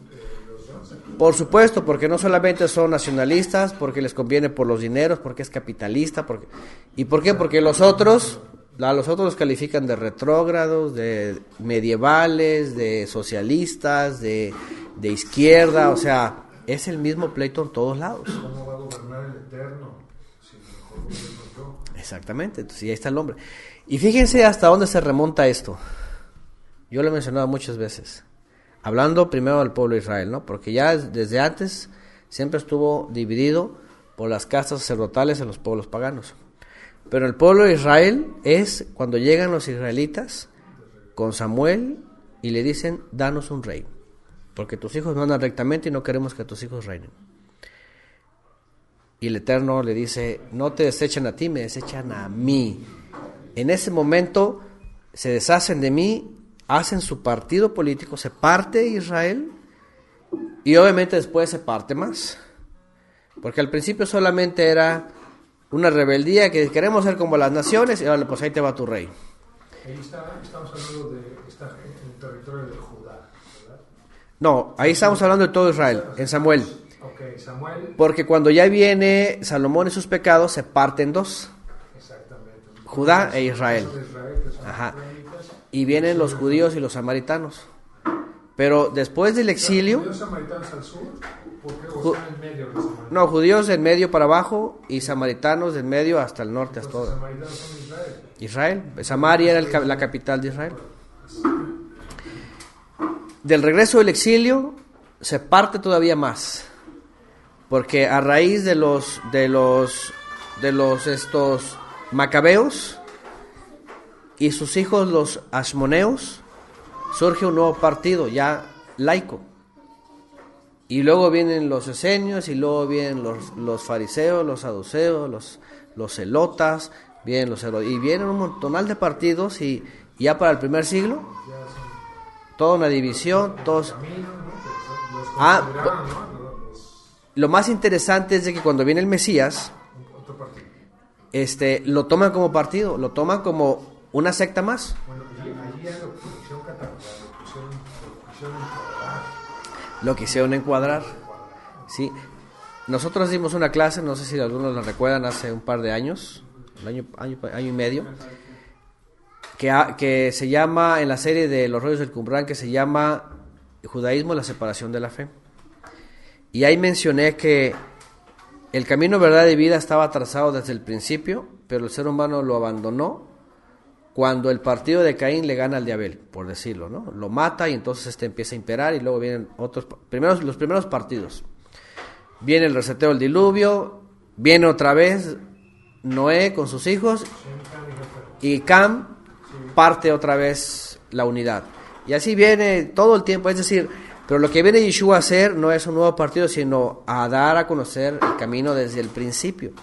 por supuesto, porque no solamente son nacionalistas, porque les conviene por los dineros, porque es capitalista, ¿y por qué? Porque los otros los califican de retrógrados, de medievales, de socialistas, de izquierda, o sea, es el mismo pleito en todos lados. ¿Cómo va a gobernar el Eterno si mejor gobierno yo? Exactamente, entonces ahí está el hombre. Y fíjense hasta dónde se remonta esto. Yo lo he mencionado muchas veces, hablando primero del pueblo de Israel, ¿no? Porque ya desde antes siempre estuvo dividido por las castas sacerdotales en los pueblos paganos. Pero el pueblo de Israel es cuando llegan los israelitas con Samuel y le dicen, danos un rey, porque tus hijos no andan rectamente y no queremos que tus hijos reinen. Y el Eterno le dice, no te desechan a ti, me desechan a mí. En ese momento se deshacen de mí, hacen su partido político, se parte Israel y obviamente después se parte más, porque al principio solamente era una rebeldía que queremos ser como las naciones y ahora pues ahí te va tu rey. Ahí estamos hablando de en el territorio de Judá, ¿verdad? No, ahí estamos hablando de todo Israel, en Samuel. Ok, Samuel. Porque cuando ya viene Salomón y sus pecados se parten 2. Exactamente. Judá e Israel. Ajá. Y vienen los judíos y los samaritanos. Pero después del exilio... ¿Judíos samaritanos al sur? ¿Por qué? ¿O están en medio de los samaritanos? No, judíos del medio para abajo y samaritanos del medio hasta el norte. Hasta Los todo. samaritanos son Israel. Israel. Samaria era la capital de Israel. Del regreso del exilio se parte todavía más. Porque a raíz de los estos macabeos y sus hijos los asmoneos, surge un nuevo partido ya laico. Y luego vienen los esenios y luego vienen los fariseos, los saduceos, los celotas, vienen y vienen un montonal de partidos y ya para el primer siglo toda una división, todos. Lo más interesante es de que cuando viene el Mesías, lo toman como partido, lo toman como una secta más. Bueno, allí ya lo pusieron catalogar, lo pusieron encuadrar. Lo quisieron encuadrar, sí. Nosotros dimos una clase, no sé si algunos la recuerdan, hace un par de años, año y medio, que se llama, en la serie de Los Rollos del Qumrán, que se llama Judaísmo, la separación de la fe. Y ahí mencioné que el camino, verdad y vida estaba trazado desde el principio, pero el ser humano lo abandonó cuando el partido de Caín le gana al de Abel, por decirlo, ¿no? Lo mata y entonces empieza a imperar y luego vienen los primeros partidos. Viene el reseteo del diluvio, viene otra vez Noé con sus hijos y Cam parte otra vez la unidad. Y así viene todo el tiempo, es decir, pero lo que viene Yeshua a hacer no es un nuevo partido, sino a dar a conocer el camino desde el principio.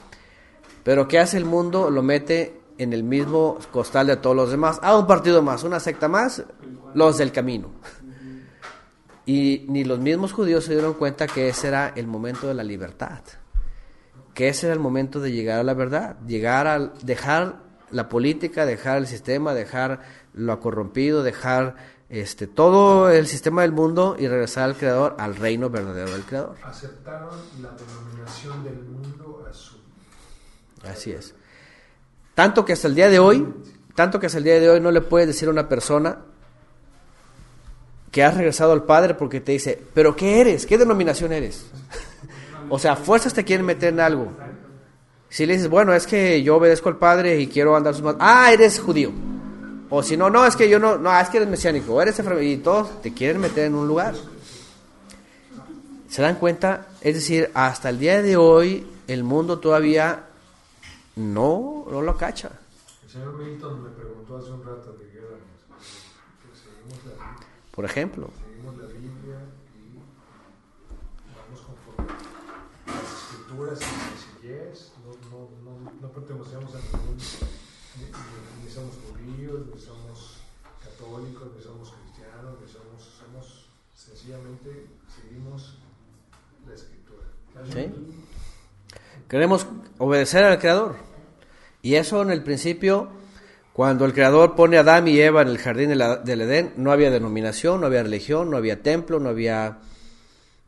Pero ¿qué hace el mundo? Lo mete en el mismo costal de todos los demás. Un partido más, una secta más, los del camino. Y ni los mismos judíos se dieron cuenta que ese era el momento de la libertad, que ese era el momento de llegar a la verdad, llegar a dejar la política, dejar el sistema, dejar lo corrompido, dejar todo el sistema del mundo y regresar al Creador, al reino verdadero del Creador. Aceptaron la denominación del mundo a su. Así es. Tanto que hasta el día de hoy no le puedes decir a una persona que has regresado al Padre porque te dice, ¿pero qué eres? ¿Qué denominación eres? O sea, fuerzas te quieren meter en algo. Si le dices, bueno, es que yo obedezco al Padre y quiero andar sus manos. Ah, eres judío. O si no, no, es que yo no, es que eres mesiánico, eres y todos te quieren meter en un lugar. ¿Se dan cuenta? Es decir, hasta el día de hoy, el mundo todavía no lo cacha. El señor Milton me preguntó hace un rato de qué éramos. Que seguimos la Biblia. Por ejemplo. Seguimos la Biblia y vamos conforme a las escrituras y la sencillez. No pertenecemos a ningún, ni somos judíos, ni somos católicos, ni somos cristianos, somos sencillamente seguimos la escritura. ¿Sí? Queremos obedecer al Creador. Y eso en el principio, cuando el Creador pone a Adán y Eva en el jardín del Edén, no había denominación, no había religión, no había templo, no había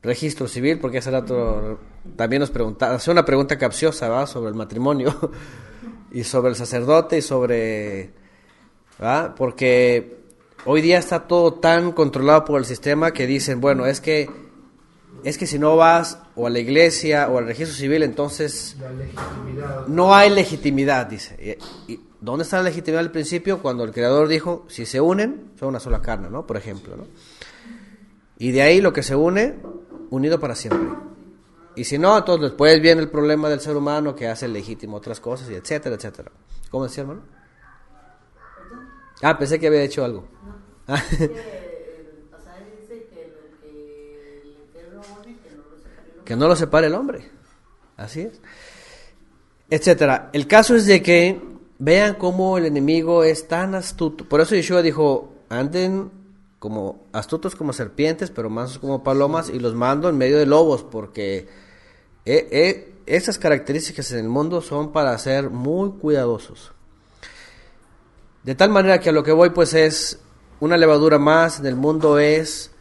registro civil, porque ese rato también nos preguntaba, hace una pregunta capciosa, ¿va?, sobre el matrimonio y sobre el sacerdote y sobre, ¿va?, porque hoy día está todo tan controlado por el sistema que dicen, bueno, es que si no vas o a la iglesia o al registro civil, entonces La legitimidad. no hay legitimidad, dice. ¿Y dónde está la legitimidad al principio? Cuando el Creador dijo, si se unen, son una sola carne, ¿no? Por ejemplo, ¿no? Y de ahí lo que se une, unido para siempre. Y si no, entonces después viene el problema del ser humano que hace legítimo otras cosas, y etcétera, etcétera. ¿Cómo decía, hermano? Ah, pensé que había hecho algo. Ah. El pasaje dice que el Eterno une, que no lo separe. Que no lo separe el hombre. Así es. Etcétera. El caso es de que vean cómo el enemigo es tan astuto. Por eso Yeshua dijo, anden como astutos como serpientes, pero mansos como palomas, y los mando en medio de lobos, porque esas características en el mundo son para ser muy cuidadosos. De tal manera que a lo que voy pues es, una levadura más en el mundo es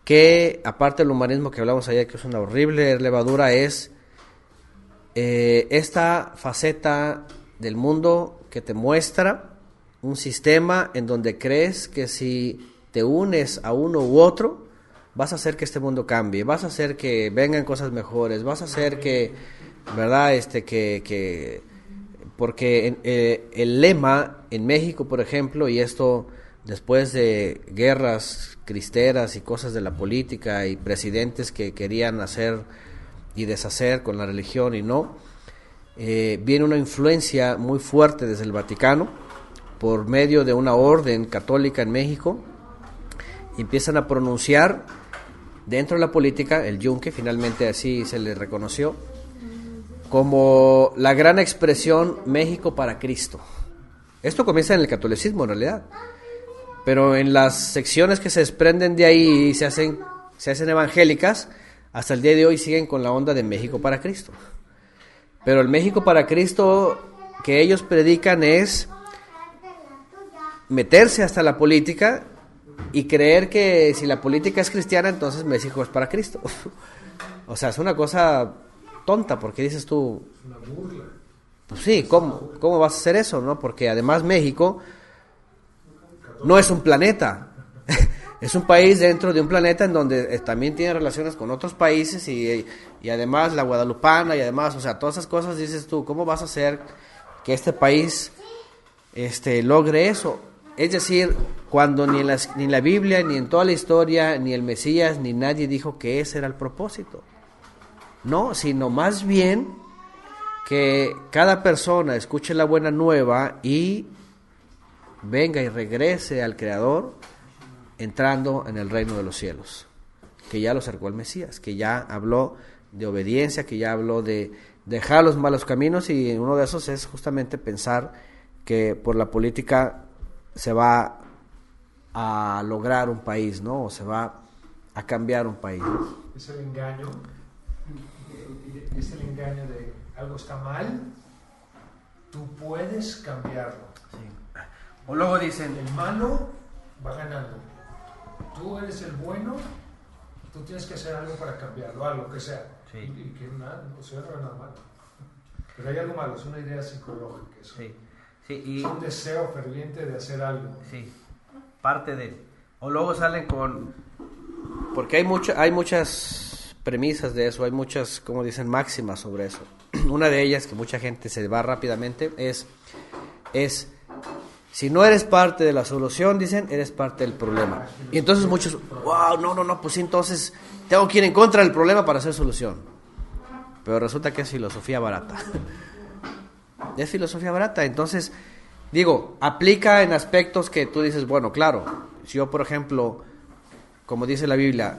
que, aparte del humanismo que hablamos ayer, que es una horrible levadura, es esta faceta del mundo que te muestra un sistema en donde crees que si te unes a uno u otro, vas a hacer que este mundo cambie, vas a hacer que vengan cosas mejores, vas a hacer que, ¿verdad? Porque el lema en México, por ejemplo, y esto después de guerras cristeras y cosas de la política y presidentes que querían hacer y deshacer con la religión y no, viene una influencia muy fuerte desde el Vaticano por medio de una orden católica en México, y empiezan a pronunciar dentro de la política el yunque, finalmente así se le reconoció, como la gran expresión México para Cristo. Esto comienza en el catolicismo en realidad, pero en las secciones que se desprenden de ahí y se hacen evangélicas, hasta el día de hoy siguen con la onda de México para Cristo. Pero el México para Cristo que ellos predican es meterse hasta la política y creer que si la política es cristiana, entonces México es para Cristo. O sea, es una cosa tonta, porque dices tú, Una burla. pues sí, ¿cómo vas a hacer eso, no? Porque además México no es un planeta. Es un país dentro de un planeta en donde también tiene relaciones con otros países y además la guadalupana y además, o sea, todas esas cosas, dices tú, ¿cómo vas a hacer que este país logre eso? Es decir, cuando ni en la Biblia, ni en toda la historia, ni el Mesías, ni nadie dijo que ese era el propósito. No, sino más bien que cada persona escuche la buena nueva y venga y regrese al Creador, entrando en el reino de los cielos, que ya lo acercó el Mesías, que ya habló de obediencia, que ya habló de dejar los malos caminos, y uno de esos es justamente pensar que por la política se va a lograr un país, ¿no? O se va a cambiar un país. Es el engaño. Es el engaño de algo está mal, tú puedes cambiarlo. Sí. O luego dicen, El malo va ganando. Tú eres el bueno, tú tienes que hacer algo para cambiarlo, algo que sea. Sí. Y que nada, o sea, no hay nada malo. Pero hay algo malo, es una idea psicológica. sí, sí, y Es un deseo ferviente de hacer algo. sí, parte de O luego salen con... Porque hay muchas premisas de eso, hay muchas, como dicen, máximas sobre eso. Una de ellas, que mucha gente se va rápidamente, es si no eres parte de la solución, dicen, eres parte del problema. Y entonces muchos, wow, no, pues sí, entonces tengo que ir en contra del problema para hacer solución. Pero resulta que es filosofía barata. Es filosofía barata. Entonces, digo, aplica en aspectos que tú dices, bueno, claro, si yo, por ejemplo, como dice la Biblia,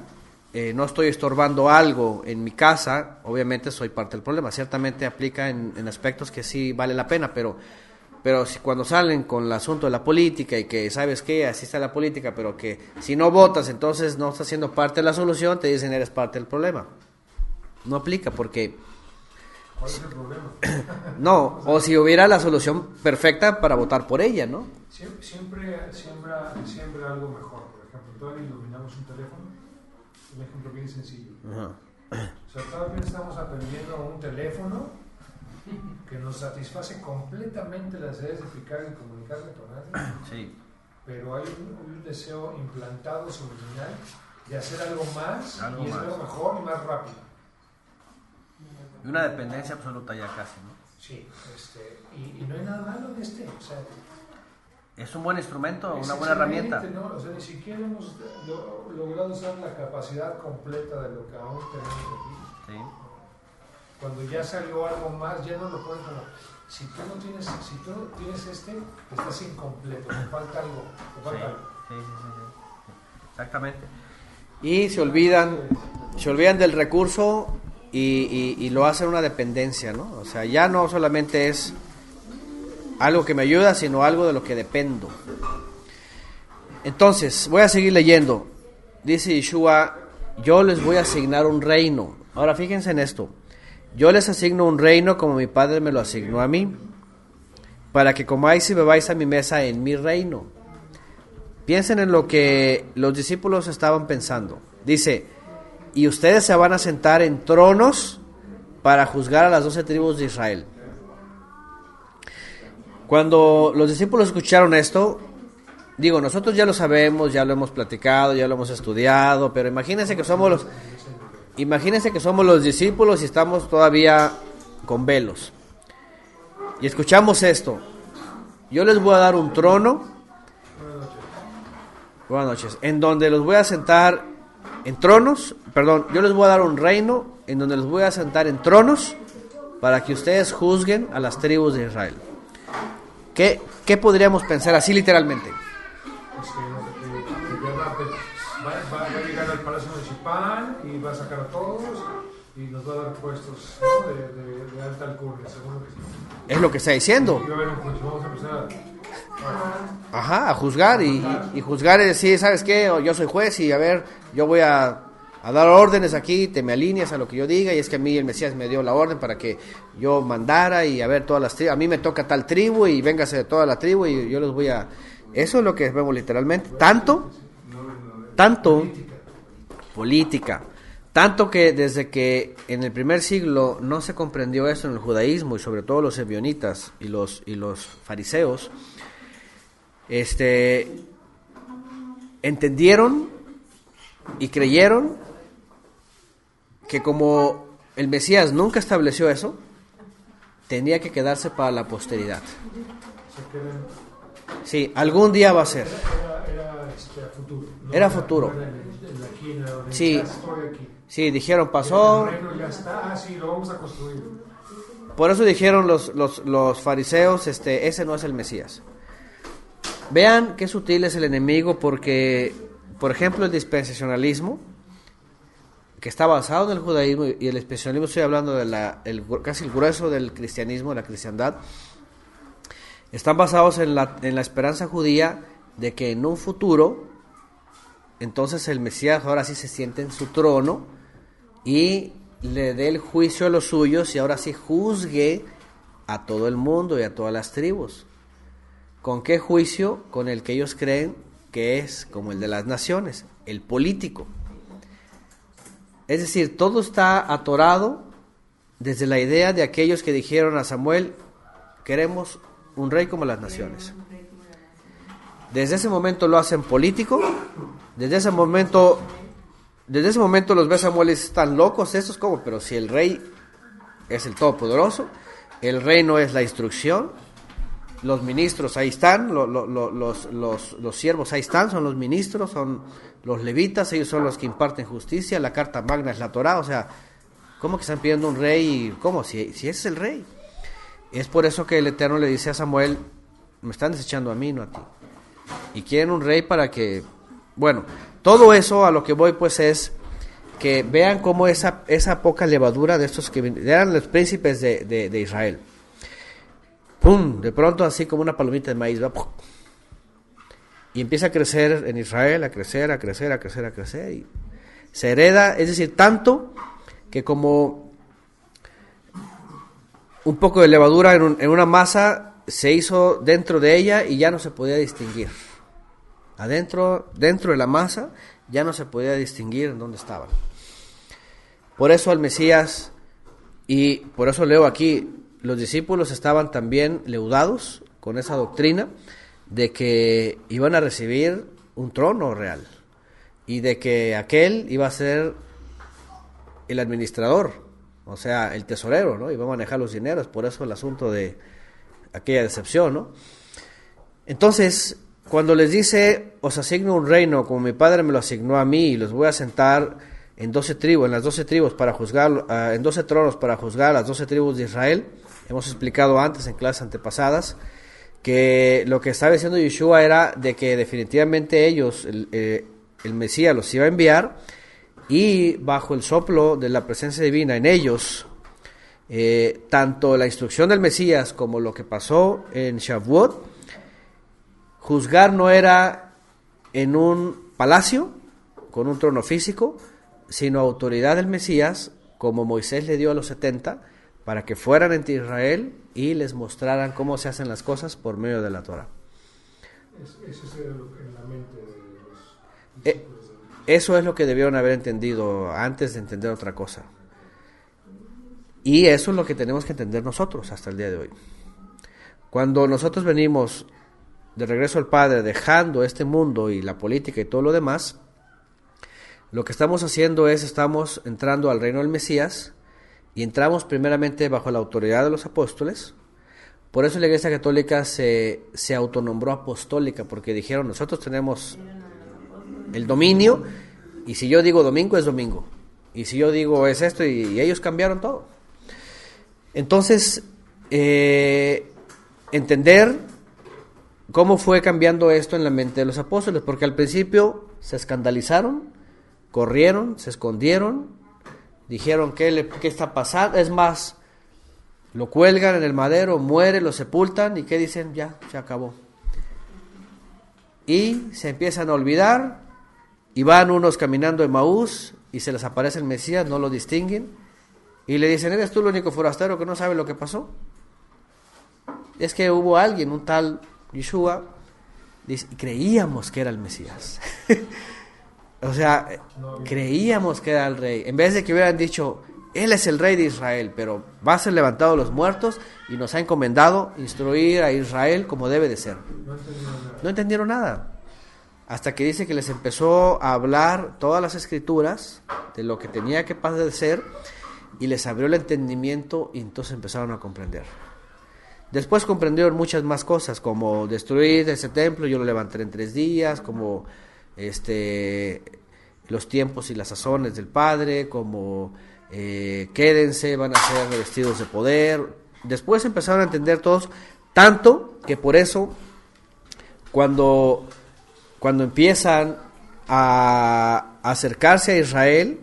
no estoy estorbando algo en mi casa, obviamente soy parte del problema. Ciertamente aplica en aspectos que sí vale la pena, pero si cuando salen con el asunto de la política y que, ¿sabes qué? Así está la política, pero que si no votas, entonces no estás siendo parte de la solución, te dicen eres parte del problema. No aplica porque... ¿Cuál es el problema? No, o si hubiera la solución perfecta para votar por ella, ¿no? Siempre algo mejor. Por ejemplo, todavía iluminamos un teléfono, un ejemplo bien sencillo. Ajá. O sea, todavía estamos aprendiendo a un teléfono que nos satisface completamente las necesidades de picar y comunicarse con alguien. Sí. Pero hay un deseo implantado subliminal de hacer algo más, Algo y es más. algo mejor y más rápido. Y una dependencia absoluta ya casi, ¿no? Sí, y no hay nada malo en o sea, Es un buen instrumento, es una buena herramienta. ¿no? O sea, ni siquiera hemos logrado usar la capacidad completa de lo que aún tenemos aquí. Sí. Cuando ya salió algo más, ya no lo ponen como, si tú no tienes estás incompleto, te falta algo, Sí. Exactamente. Y se olvidan del recurso y lo hacen una dependencia, ¿no? O sea, ya no solamente es algo que me ayuda, sino algo de lo que dependo. Entonces, voy a seguir leyendo. Dice Yeshua, yo les voy a asignar un reino. Ahora, fíjense en esto. Yo les asigno un reino como mi Padre me lo asignó a mí, para que comáis y bebáis a mi mesa en mi reino. Piensen en lo que los discípulos estaban pensando. Dice, y ustedes se van a sentar en tronos para juzgar a las 12 tribus de Israel. Cuando los discípulos escucharon esto, digo, nosotros ya lo sabemos, ya lo hemos platicado, ya lo hemos estudiado, pero imagínense que somos los discípulos y estamos todavía con velos. Y escuchamos esto. Yo les voy a dar un trono. Buenas noches. En donde los voy a sentar en tronos. Perdón, yo les voy a dar un reino en donde los voy a sentar en tronos para que ustedes juzguen a las tribus de Israel. ¿Qué podríamos pensar así literalmente? Va a llegar al Palacio Municipal y va a sacar a todos y nos va a dar puestos, ¿no? de alta alcurnia, seguro que sí. Es lo que está diciendo. Y va a haber un juicio, vamos a empezar Ajá, a juzgar y juzgar es decir, ¿sabes qué? Yo soy juez y a ver, yo voy a dar órdenes aquí, te me alineas a lo que yo diga y es que a mí el Mesías me dio la orden para que yo mandara y a ver todas las tribus, a mí me toca tal tribu y véngase de toda la tribu y yo los voy a... Eso es lo que vemos literalmente, tanto política, tanto que desde que en el primer siglo no se comprendió eso en el judaísmo y sobre todo los ebionitas y los fariseos, entendieron y creyeron que como el Mesías nunca estableció eso, tenía que quedarse para la posteridad. Sí, algún día va a ser. Era futuro. Era futuro. Sí, sí, dijeron, pasó. El reino ya está, sí, lo vamos a construir. Por eso dijeron los fariseos, ese no es el Mesías. Vean qué sutil es el enemigo, porque, por ejemplo, el dispensacionalismo, que está basado en el judaísmo, y el dispensacionalismo, estoy hablando de casi el grueso del cristianismo, de la cristiandad, están basados en la esperanza judía de que en un futuro, entonces el Mesías ahora sí se siente en su trono y le dé el juicio a los suyos y ahora sí juzgue a todo el mundo y a todas las tribus. ¿Con qué juicio? Con el que ellos creen que es como el de las naciones, el político. Es decir, todo está atorado desde la idea de aquellos que dijeron a Samuel, queremos un rey como las naciones. Desde ese momento lo hacen político Desde ese momento los ve Samuel y dice, están locos estos, ¿cómo? Pero si el rey es el Todopoderoso, el reino es la instrucción, los ministros ahí están, los siervos ahí están, son los ministros, son los levitas, ellos son los que imparten justicia, la carta magna es la Torá, o sea, ¿cómo que están pidiendo un rey? ¿Cómo? Si ese es el rey. Es por eso que el Eterno le dice a Samuel, me están desechando a mí, no a ti. Y quieren un rey para que... Bueno, todo eso a lo que voy pues es que vean cómo esa poca levadura de estos que eran los príncipes de Israel. ¡Pum! De pronto así como una palomita de maíz, ¿va? ¡Pum! Y empieza a crecer en Israel, a crecer, y se hereda, es decir, tanto que como un poco de levadura en una masa se hizo dentro de ella y ya no se podía distinguir. Dentro de la masa ya no se podía distinguir en dónde estaban. Por eso al Mesías, y por eso leo aquí, los discípulos estaban también leudados con esa doctrina de que iban a recibir un trono real y de que aquel iba a ser el administrador, o sea, el tesorero, ¿no? Iba a manejar los dineros, por eso el asunto de aquella decepción, ¿no? Entonces, cuando les dice, os asigno un reino como mi padre me lo asignó a mí y los voy a sentar en las 12 tribus para juzgar, en 12 tronos para juzgar a las 12 tribus de Israel, hemos explicado antes en clases antepasadas que lo que estaba diciendo Yeshua era de que definitivamente ellos, el Mesías los iba a enviar y bajo el soplo de la presencia divina en ellos, tanto la instrucción del Mesías como lo que pasó en Shavuot, juzgar no era en un palacio con un trono físico, sino autoridad del Mesías, como Moisés le dio a los 70, para que fueran entre Israel y les mostraran cómo se hacen las cosas por medio de la Torah. Eso es en la mente de los discípulos. Eso es lo que debieron haber entendido antes de entender otra cosa. Y eso es lo que tenemos que entender nosotros hasta el día de hoy. Cuando nosotros venimos de regreso al Padre, dejando este mundo y la política y todo lo demás, lo que estamos haciendo es, estamos entrando al reino del Mesías y entramos primeramente bajo la autoridad de los apóstoles. Por eso la Iglesia Católica se autonombró apostólica, porque dijeron, nosotros tenemos el dominio, y si yo digo domingo es domingo, y si yo digo es esto, y ellos cambiaron todo. Entonces, entender cómo fue cambiando esto en la mente de los apóstoles, porque al principio se escandalizaron, corrieron, se escondieron, dijeron ¿qué está pasando? Es más, lo cuelgan en el madero, muere, lo sepultan, y ¿qué dicen? Ya, se acabó. Y se empiezan a olvidar, y van unos caminando en Maús, y se les aparece el Mesías, no lo distinguen, y le dicen, ¿eres tú el único forastero que no sabe lo que pasó? Es que hubo alguien, un tal Yeshua, dice, creíamos que era el Mesías. O sea, creíamos que era el rey. En vez de que hubieran dicho, él es el rey de Israel, pero va a ser levantado de los muertos y nos ha encomendado instruir a Israel como debe de ser. No entendieron nada. Hasta que dice que les empezó a hablar todas las escrituras de lo que tenía que padecer y les abrió el entendimiento y entonces empezaron a comprender. Después comprendieron muchas más cosas, como destruir ese templo, yo lo levantaré en 3 días, como los tiempos y las sazones del Padre, como quédense, van a ser revestidos de poder. Después empezaron a entender todos, tanto que por eso cuando empiezan a acercarse a Israel,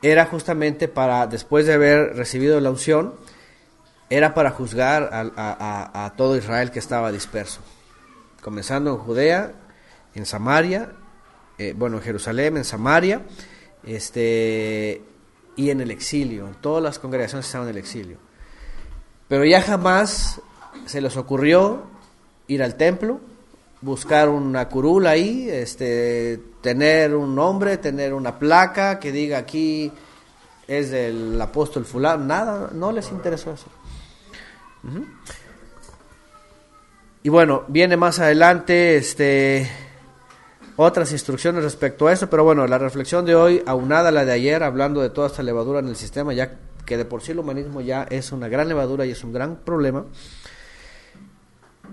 era justamente para, después de haber recibido la unción, era para juzgar a todo Israel que estaba disperso, comenzando en Judea, en Samaria, en Jerusalén, en Samaria, y en el exilio, en todas las congregaciones que estaban en el exilio. Pero ya jamás se les ocurrió ir al templo, buscar una curula ahí, tener un nombre, tener una placa que diga aquí es del apóstol fulano, nada, no les interesó eso. Uh-huh. Y bueno, viene más adelante otras instrucciones respecto a eso, pero bueno, la reflexión de hoy, aunada a la de ayer, hablando de toda esta levadura en el sistema, ya que de por sí el humanismo ya es una gran levadura y es un gran problema.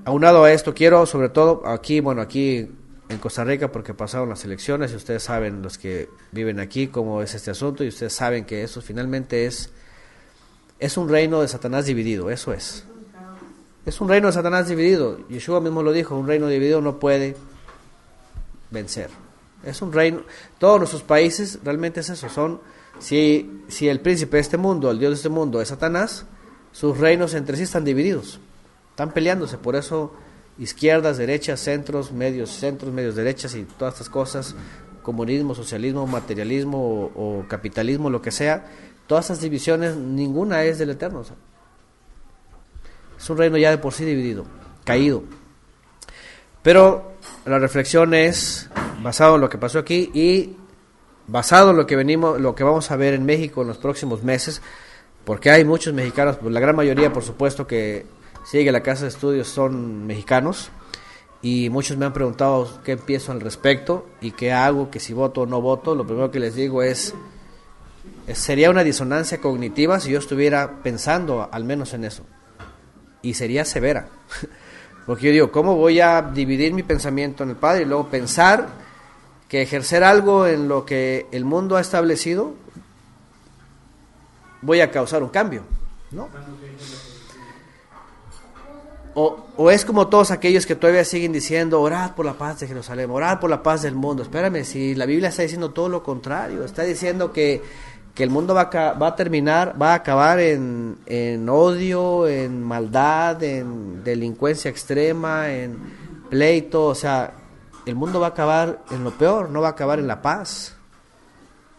Aunado a esto, quiero sobre todo aquí en Costa Rica, porque pasaron las elecciones y ustedes saben, los que viven aquí, cómo es este asunto, y ustedes saben que eso finalmente es un reino de Satanás dividido, eso es. Es un reino de Satanás dividido. Yeshua mismo lo dijo, un reino dividido no puede vencer. Es un reino, todos nuestros países realmente es eso, si el príncipe de este mundo, el Dios de este mundo es Satanás, sus reinos entre sí están divididos, están peleándose, por eso izquierdas, derechas, centros, medios derechas y todas estas cosas, comunismo, socialismo, materialismo o capitalismo, lo que sea, todas esas divisiones, ninguna es del Eterno. O sea, es un reino ya de por sí dividido, caído. Pero la reflexión es basado en lo que pasó aquí y basado en lo que vamos a ver en México en los próximos meses, porque hay muchos mexicanos, pues la gran mayoría, por supuesto, que sigue la casa de estudios son mexicanos, y muchos me han preguntado qué pienso al respecto y qué hago, que si voto o no voto. Lo primero que les digo sería una disonancia cognitiva si yo estuviera pensando al menos en eso, y sería severa, porque yo digo, ¿cómo voy a dividir mi pensamiento en el Padre y luego pensar que ejercer algo en lo que el mundo ha establecido voy a causar un cambio? ¿No? O es como todos aquellos que todavía siguen diciendo, orad por la paz de Jerusalén, orad por la paz del mundo. Espérame, si la Biblia está diciendo todo lo contrario, está diciendo que el mundo va a acabar en odio, en maldad, en delincuencia extrema, en pleito. O sea, el mundo va a acabar en lo peor, no va a acabar en la paz,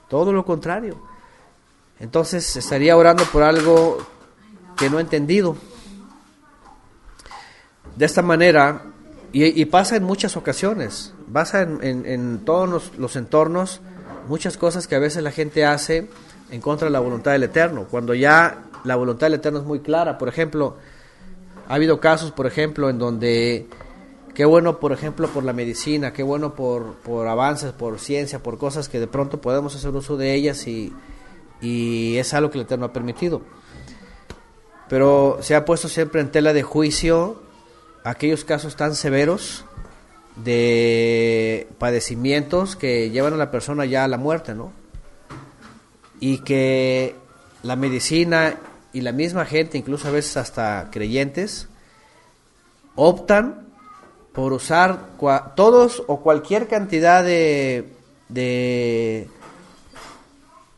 todo lo contrario. Entonces estaría orando por algo que no he entendido. De esta manera, y pasa en muchas ocasiones, pasa en todos los entornos, muchas cosas que a veces la gente hace en contra de la voluntad del Eterno, cuando ya la voluntad del Eterno es muy clara. Por ejemplo, ha habido casos, por ejemplo, en donde, qué bueno, por ejemplo, por la medicina, qué bueno por avances, por ciencia, por cosas que de pronto podemos hacer uso de ellas y es algo que el Eterno ha permitido. Pero se ha puesto siempre en tela de juicio aquellos casos tan severos de padecimientos que llevan a la persona ya a la muerte, ¿no? Y que la medicina y la misma gente, incluso a veces hasta creyentes, optan por usar todos o cualquier cantidad de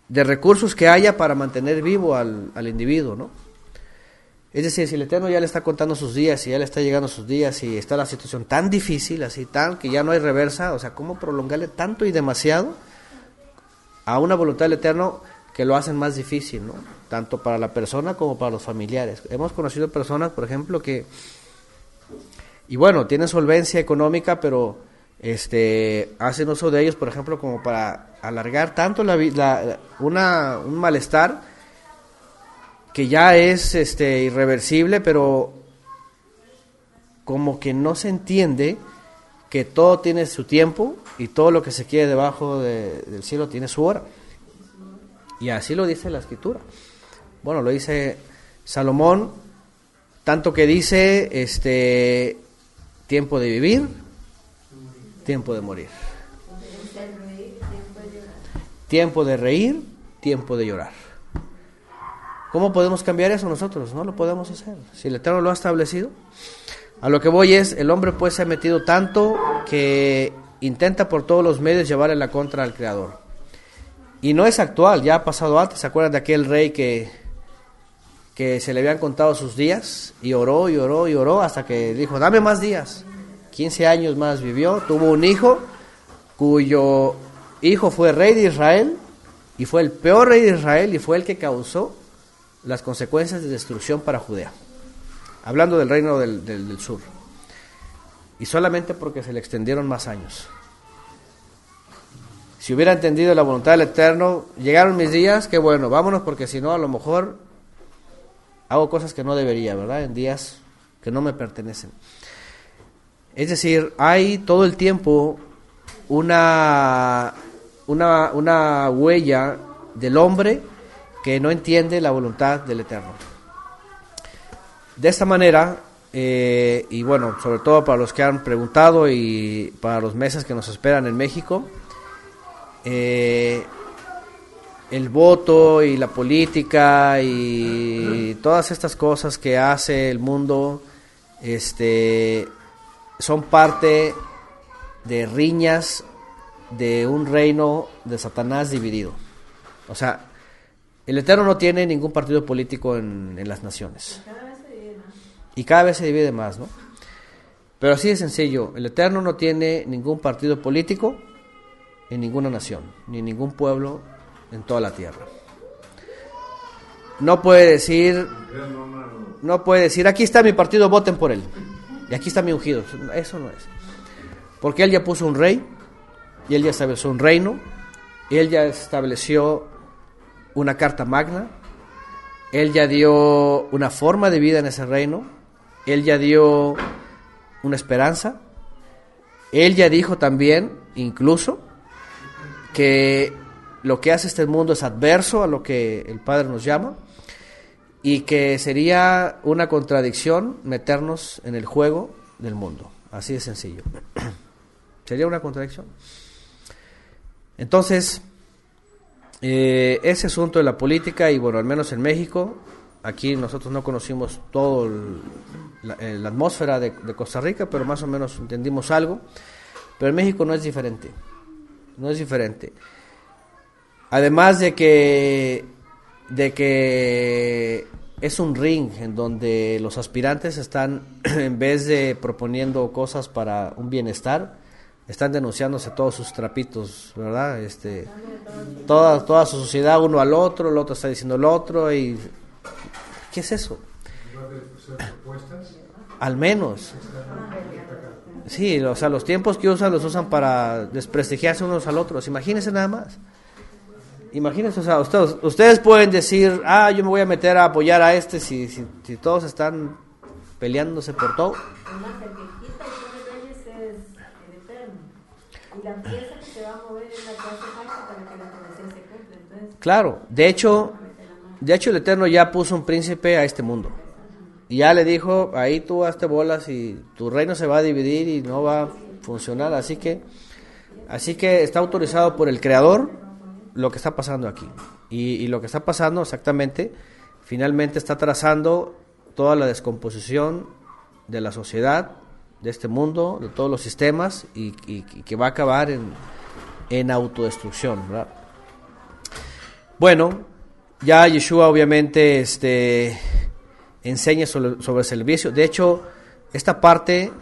recursos que haya para mantener vivo al individuo, ¿no? Es decir, si el Eterno ya le está contando sus días y ya le está llegando sus días y está la situación tan difícil, así tan que ya no hay reversa, o sea, ¿cómo prolongarle tanto y demasiado a una voluntad del Eterno que lo hacen más difícil, ¿no? Tanto para la persona como para los familiares. Hemos conocido personas, por ejemplo, y bueno, tienen solvencia económica, pero hacen uso de ellos, por ejemplo, como para alargar tanto un malestar que ya es irreversible, pero como que no se entiende que todo tiene su tiempo y todo lo que se quiere debajo del cielo tiene su hora. Y así lo dice la Escritura. Bueno, lo dice Salomón, tanto que dice tiempo de vivir, tiempo de morir, tiempo de reír, tiempo de llorar. ¿Cómo podemos cambiar eso nosotros? No lo podemos hacer. Si el Eterno lo ha establecido. A lo que voy es, el hombre pues se ha metido tanto que intenta por todos los medios llevarle la contra al Creador. Y no es actual, ya ha pasado antes. ¿Se acuerdan de aquel rey que se le habían contado sus días? Y oró y oró y oró hasta que dijo, dame más días. 15 años más vivió, tuvo un hijo, cuyo hijo fue rey de Israel, y fue el peor rey de Israel, y fue el que causó las consecuencias de destrucción para Judea, hablando del reino del sur, y solamente porque se le extendieron más años. Si hubiera entendido la voluntad del Eterno, llegaron mis días, qué bueno, vámonos, porque si no, a lo mejor hago cosas que no debería, ¿verdad? En días que no me pertenecen. Es decir, hay todo el tiempo una huella del hombre que no entiende la voluntad del Eterno. De esta manera, y bueno, sobre todo para los que han preguntado y para los meses que nos esperan en México, el voto y la política y todas estas cosas que hace el mundo son parte de riñas de un reino de Satanás dividido. O sea, el Eterno no tiene ningún partido político en las naciones. Y cada vez se divide más, ¿no? Pero así de sencillo, el Eterno no tiene ningún partido político en ninguna nación, ni ningún pueblo en toda la tierra. No puede decir, aquí está mi partido, voten por él. Y aquí está mi ungido. Eso no es. Porque él ya puso un rey, y él ya estableció un reino, y él ya estableció una carta magna, él ya dio una forma de vida en ese reino, él ya dio una esperanza, él ya dijo también, incluso, que lo que hace este mundo es adverso a lo que el Padre nos llama, y que sería una contradicción meternos en el juego del mundo. Así de sencillo. Sería una contradicción. Entonces, ese asunto de la política, y bueno, al menos en México, aquí nosotros no conocimos todo la atmósfera de Costa Rica, pero más o menos entendimos algo. Pero en México no es diferente. No es diferente. Además de que es un ring en donde los aspirantes están, en vez de proponiendo cosas para un bienestar, están denunciándose todos sus trapitos, ¿verdad? Toda su sociedad, uno al otro, el otro está diciendo el otro, y ¿qué es eso? Al menos. Sí, o sea, los tiempos que usan los usan para desprestigiarse unos al otros. Imagínense nada más. Imagínense, o sea, ustedes pueden decir, yo me voy a meter a apoyar a si todos están peleándose por todo. Y la pieza que se va a mover es la que hace falta para que la profecía se cumpla. Entonces, claro, de hecho el Eterno ya puso un príncipe a este mundo. Y ya le dijo, ahí tú hazte bolas y tu reino se va a dividir y no va a funcionar. Así que está autorizado por el Creador lo que está pasando aquí. Y lo que está pasando exactamente, finalmente está trazando toda la descomposición de la sociedad, de este mundo, de todos los sistemas, y que va a acabar en autodestrucción, ¿verdad? Bueno, ya Yeshua obviamente enseña sobre el servicio. De hecho, esta parte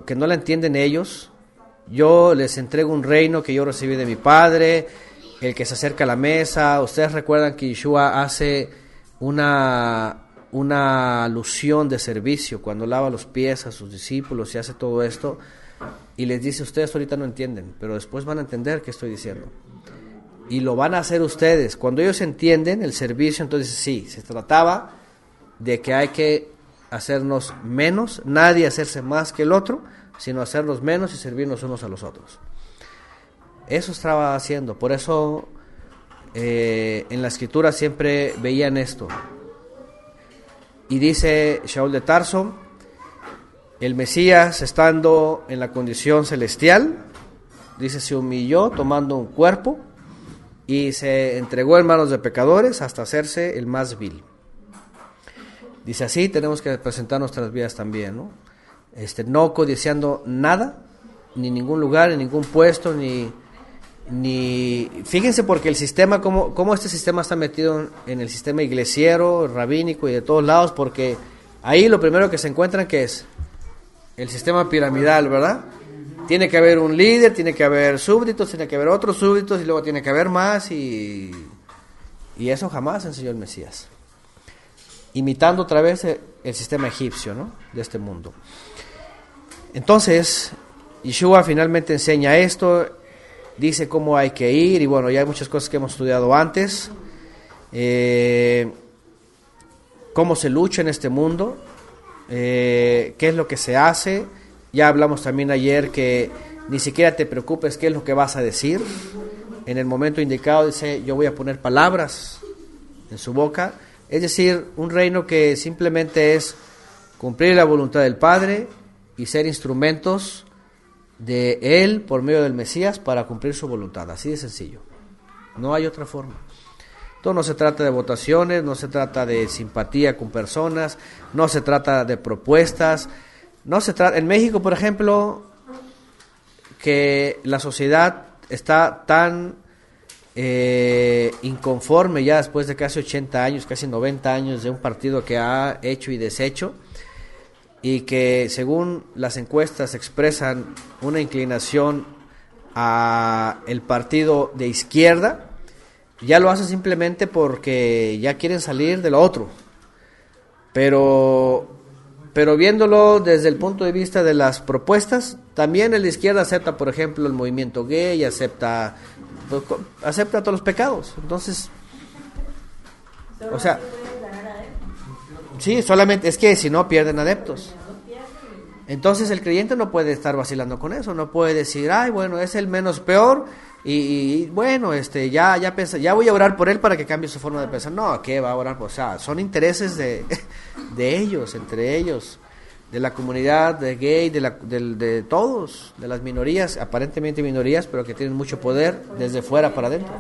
que no la entienden ellos, yo les entrego un reino que yo recibí de mi Padre, el que se acerca a la mesa. Ustedes recuerdan que Yeshua hace una alusión de servicio cuando lava los pies a sus discípulos y hace todo esto, y les dice, ustedes ahorita no entienden, pero después van a entender qué estoy diciendo, y lo van a hacer ustedes. Cuando ellos entienden el servicio, entonces sí, se trataba de que hay que hacernos menos, nadie hacerse más que el otro, sino hacernos menos y servirnos unos a los otros. Eso estaba haciendo. Por eso en la escritura siempre veían esto. Y dice Shaul de Tarso, el Mesías, estando en la condición celestial, dice, se humilló tomando un cuerpo y se entregó en manos de pecadores hasta hacerse el más vil. Dice, así tenemos que presentar nuestras vidas también, ¿no? No codiciando nada, ni ningún lugar, ni ningún puesto, ni fíjense, porque el sistema, cómo este sistema está metido en el sistema iglesiero, rabínico y de todos lados, porque ahí lo primero que se encuentran, que es el sistema piramidal, ¿verdad? Tiene que haber un líder, tiene que haber súbditos, tiene que haber otros súbditos, y luego tiene que haber más, y eso jamás enseñó el Mesías, imitando otra vez el sistema egipcio, ¿no?, de este mundo. Entonces Yeshua finalmente enseña esto, dice cómo hay que ir, y bueno, ya hay muchas cosas que hemos estudiado antes, cómo se lucha en este mundo, qué es lo que se hace. Ya hablamos también ayer que ni siquiera te preocupes qué es lo que vas a decir. En el momento indicado dice, yo voy a poner palabras en su boca. Es decir, un reino que simplemente es cumplir la voluntad del Padre y ser instrumentos de Él por medio del Mesías para cumplir su voluntad. Así de sencillo. No hay otra forma. Esto no se trata de votaciones, no se trata de simpatía con personas, no se trata de propuestas. No se trata, en México, por ejemplo, que la sociedad está tan inconforme ya después de casi 80 años, casi 90 años de un partido que ha hecho y deshecho, y que según las encuestas expresan una inclinación a el partido de izquierda, ya lo hacen simplemente porque ya quieren salir de lo otro. Pero viéndolo desde el punto de vista de las propuestas, también el de izquierda acepta, por ejemplo, el movimiento gay, acepta todos los pecados. Entonces, o sea, sí, solamente es que si no pierden adeptos. Entonces el creyente no puede estar vacilando con eso, no puede decir, ay, bueno, es el menos peor y bueno, ya pensa, ya voy a orar por él para que cambie su forma de pensar. No, ¿qué va a orar? O sea, son intereses de ellos, entre ellos, de la comunidad de gay, de todos, de las minorías, aparentemente minorías, pero que tienen mucho poder desde fuera para adentro.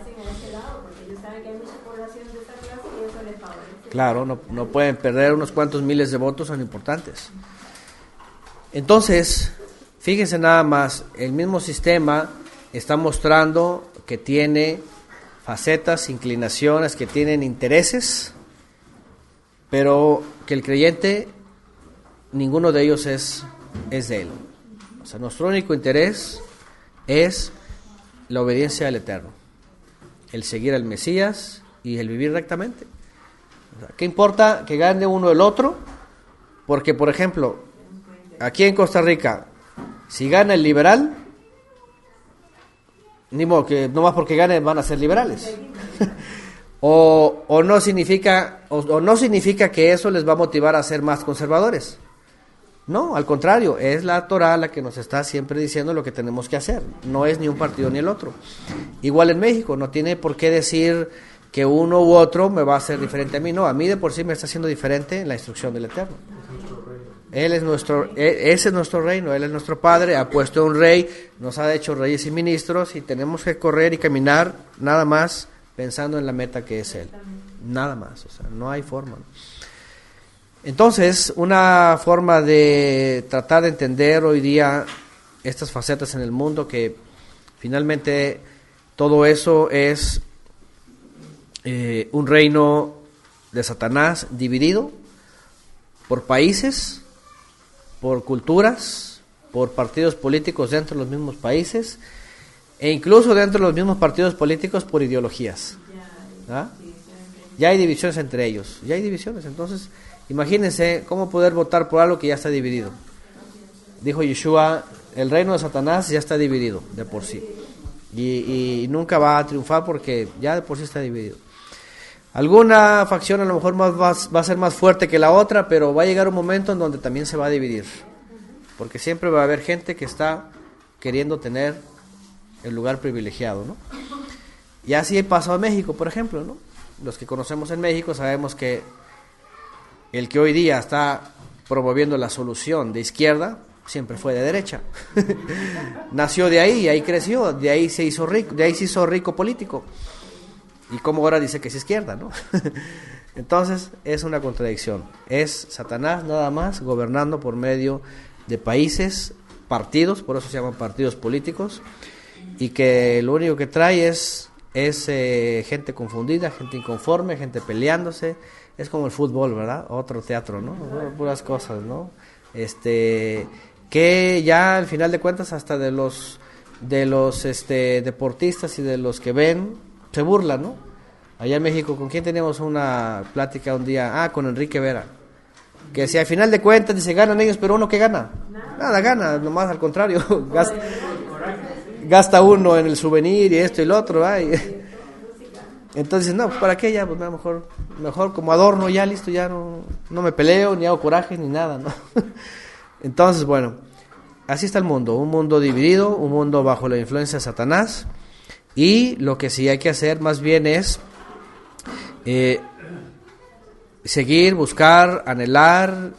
Claro, no pueden perder unos cuantos miles de votos, son importantes. Entonces, fíjense nada más, el mismo sistema está mostrando que tiene facetas, inclinaciones, que tienen intereses, pero que el creyente, ninguno de ellos es de él. O sea, nuestro único interés es la obediencia al Eterno, el seguir al Mesías y el vivir rectamente. O sea, ¿qué importa que gane uno el otro? Porque, por ejemplo, aquí en Costa Rica, si gana el liberal, ni modo que no más porque gane van a ser liberales. o no significa que eso les va a motivar a ser más conservadores. No, al contrario, es la Torah la que nos está siempre diciendo lo que tenemos que hacer. No es ni un partido ni el otro. Igual en México, no tiene por qué decir que uno u otro me va a hacer diferente a mí. No, a mí de por sí me está haciendo diferente en la instrucción del Eterno. Ese es nuestro reino, Él es nuestro Padre, ha puesto un rey, nos ha hecho reyes y ministros y tenemos que correr y caminar nada más pensando en la meta que es Él, nada más, o sea, no hay forma. Entonces, una forma de tratar de entender hoy día estas facetas en el mundo, que finalmente todo eso es un reino de Satanás dividido por países, por culturas, por partidos políticos dentro de los mismos países e incluso dentro de los mismos partidos políticos por ideologías. ¿Ah? Ya hay divisiones entre ellos, ya hay divisiones. Entonces, imagínense cómo poder votar por algo que ya está dividido. Dijo Yeshua, el reino de Satanás ya está dividido de por sí y nunca va a triunfar porque ya de por sí está dividido. Alguna facción a lo mejor va a ser más fuerte que la otra, pero va a llegar un momento en donde también se va a dividir, porque siempre va a haber gente que está queriendo tener el lugar privilegiado, ¿no? Y así pasó en México, por ejemplo, ¿no? Los que conocemos en México sabemos que el que hoy día está promoviendo la solución de izquierda siempre fue de derecha. Nació de ahí, ahí creció, de ahí se hizo rico político. Y como ahora dice que es izquierda, ¿no? Entonces es una contradicción. Es Satanás nada más gobernando por medio de países, partidos, por eso se llaman partidos políticos, y que lo único que trae es gente confundida, gente inconforme, gente peleándose. Es como el fútbol, ¿verdad? Otro teatro, ¿no? Puras cosas, ¿no? Que ya al final de cuentas hasta de los deportistas y de los que ven se burlan, ¿no? Allá en México, ¿con quién teníamos una plática un día? Con Enrique Vera, que si al final de cuentas dice ganan ellos, pero uno ¿qué gana? Nada gana, nomás al contrario, gasta uno en el souvenir y esto y lo otro, ¿eh? Entonces, no, pues ¿para qué ya? Pues mejor como adorno, ya listo, ya no me peleo, ni hago coraje, ni nada, ¿no? Entonces, bueno, así está el mundo, un mundo dividido, un mundo bajo la influencia de Satanás, y lo que sí hay que hacer más bien es seguir, buscar, anhelar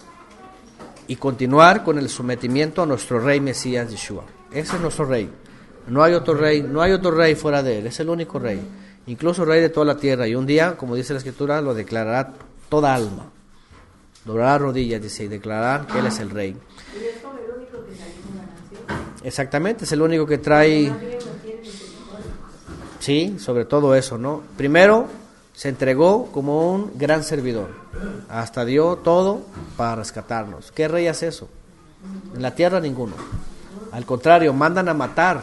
y continuar con el sometimiento a nuestro Rey Mesías Yeshua. Ese es nuestro Rey. No hay otro rey fuera de él, es el único Rey, incluso Rey de toda la tierra, y un día, como dice la Escritura, lo declarará toda alma. Doblará rodillas, dice, y declarará que Él es el Rey. Y es como el único que salió con la nación. Exactamente, es el único que trae, Más bien lo tiene misericordia. sí, sobre todo eso, ¿no? Primero, se entregó como un gran servidor, hasta dio todo para rescatarnos. ¿Qué rey hace eso? En la tierra ninguno. Al contrario, mandan a matar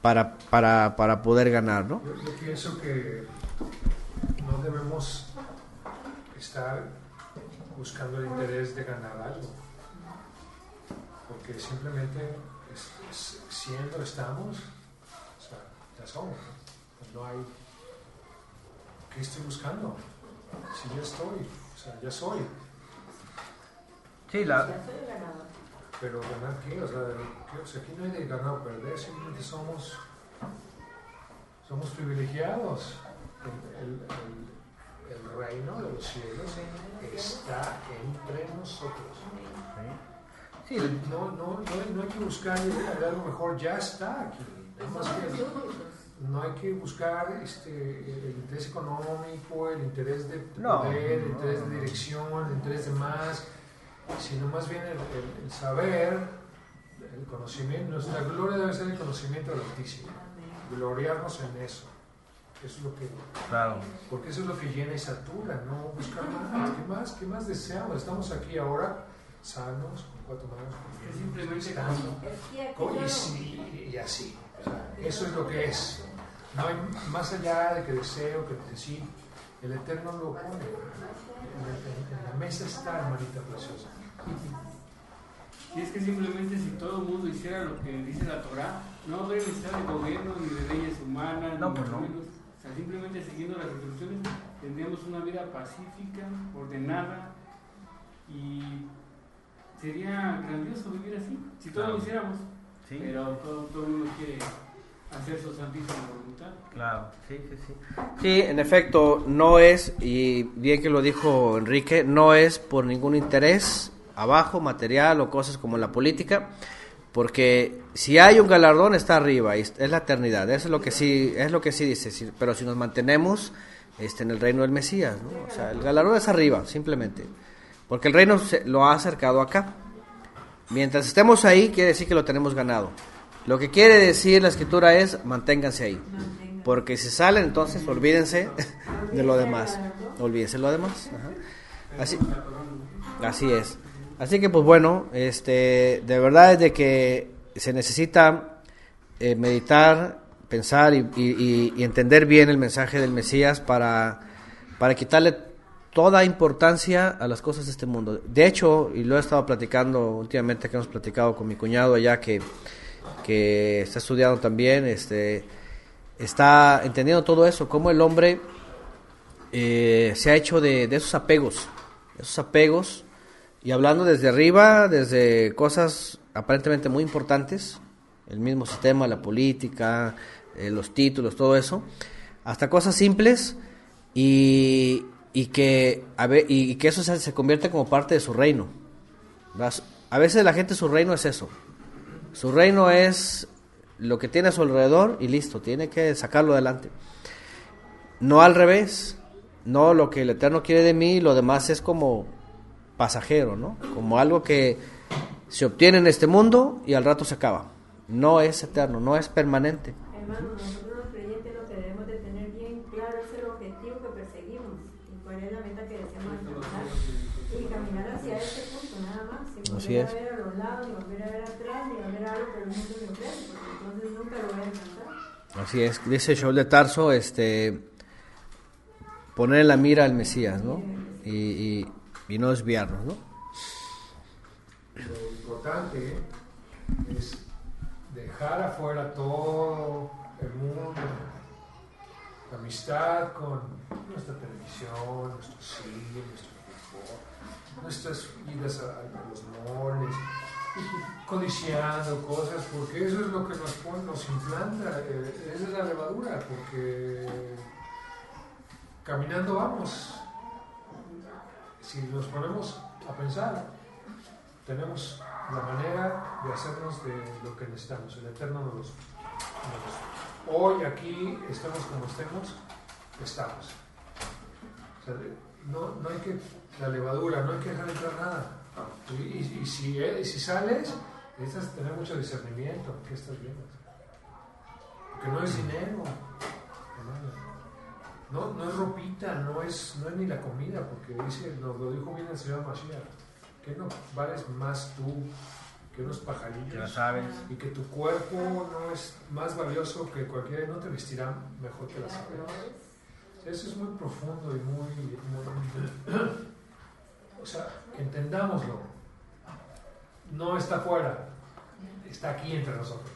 para poder ganar, ¿no? Yo pienso que no debemos estar buscando el interés de ganar algo, porque simplemente siendo estamos, o sea, ya somos, ¿no? No hay, ¿qué estoy buscando? Si ya estoy, o sea, ya soy, Sí, Ya soy ganador. pero ganar qué, o sea, aquí no hay de ganar o perder, simplemente somos privilegiados. El reino de los cielos está entre nosotros. sí, No hay que buscar algo mejor, ya está aquí. Nada más que no hay que buscar el interés económico, el interés de poder, el interés de dirección, el interés de más, sino más bien el saber, el conocimiento. Nuestra gloria debe ser el conocimiento del Altísimo, gloriarnos en eso. Eso es lo que, claro. porque eso es lo que llena y satura, no buscar más. ¿Qué más deseamos? Estamos aquí ahora, sanos, con 4 manos, Es simplemente y así. O sea, eso es lo que es. No hay más allá de que deseo, que necesito. El Eterno lo pone. En la mesa está, hermanita preciosa. Y es que simplemente si todo el mundo hiciera lo que dice la Torah, no habría necesidad de gobierno, ni de leyes humanas, No, ni pues mucho no. menos. O sea, simplemente siguiendo las instrucciones tendríamos una vida pacífica, ordenada, y sería grandioso vivir así, si todos lo hiciéramos. Sí. Pero todo el mundo quiere hacer su santísima voluntad. Claro, sí. Sí, en efecto, no es, y bien que lo dijo Enrique, no es por ningún interés abajo, material o cosas como la política, porque si hay un galardón está arriba, y es la eternidad, eso es lo que sí dice, pero si nos mantenemos en el reino del Mesías, ¿no? O sea, el galardón es arriba, simplemente, porque el reino lo ha acercado acá. Mientras estemos ahí, quiere decir que lo tenemos ganado. Lo que quiere decir la Escritura es, manténganse ahí. Porque si salen, entonces olvídense de lo demás. Olvídense de lo demás. Ajá. Así es. Así que, pues bueno, de verdad es de que se necesita meditar, pensar y entender bien el mensaje del Mesías para quitarle toda importancia a las cosas de este mundo. De hecho, y lo he estado platicando últimamente, que hemos platicado con mi cuñado allá que está estudiando también, está entendiendo todo eso, cómo el hombre se ha hecho de esos apegos, y hablando desde arriba, desde cosas aparentemente muy importantes, el mismo sistema, la política, los títulos, todo eso, hasta cosas simples, y que eso se convierte como parte de su reino. A veces la gente, su reino es eso. Su reino es lo que tiene a su alrededor y listo, tiene que sacarlo adelante. No al revés, no lo que el Eterno quiere de mí, lo demás es como pasajero, ¿no? Como algo que se obtiene en este mundo y al rato se acaba. No es eterno, no es permanente. Hermano, nosotros los creyentes lo que debemos de tener bien claro es el objetivo que perseguimos y cuál es la meta que deseamos alcanzar y caminar hacia ese punto nada más, sin Así volver es. a ver a los lados, ni volver a ver atrás, ni volver a algo que el mundo me ofrece, porque entonces nunca lo voy a alcanzar. Así es, dice Shaul de Tarso, poner la mira al Mesías, ¿no? Y no desviarnos, ¿no? Lo importante es dejar afuera todo el mundo, la amistad con nuestra televisión, nuestro cine, nuestro fútbol, nuestras idas a los moles, codiciando cosas, porque eso es lo que nos implanta, esa es la levadura, porque caminando vamos. Si nos ponemos a pensar, tenemos la manera de hacernos de lo que necesitamos. El Eterno hoy aquí, estemos como estemos, estamos. O sea, no hay que, la levadura, no hay que dejar entrar nada. Y si sales, necesitas tener mucho discernimiento. ¿Qué estás viendo? Porque no es dinero, no es ropita, no es ni la comida, porque nos lo dijo bien el Señor Mashiach, que no vales más tú que unos pajarillos, ya sabes, y que tu cuerpo no es más valioso que cualquiera, no te vestirá mejor que las aves. Eso es muy profundo y muy o sea, entendámoslo. No está afuera, está aquí entre nosotros.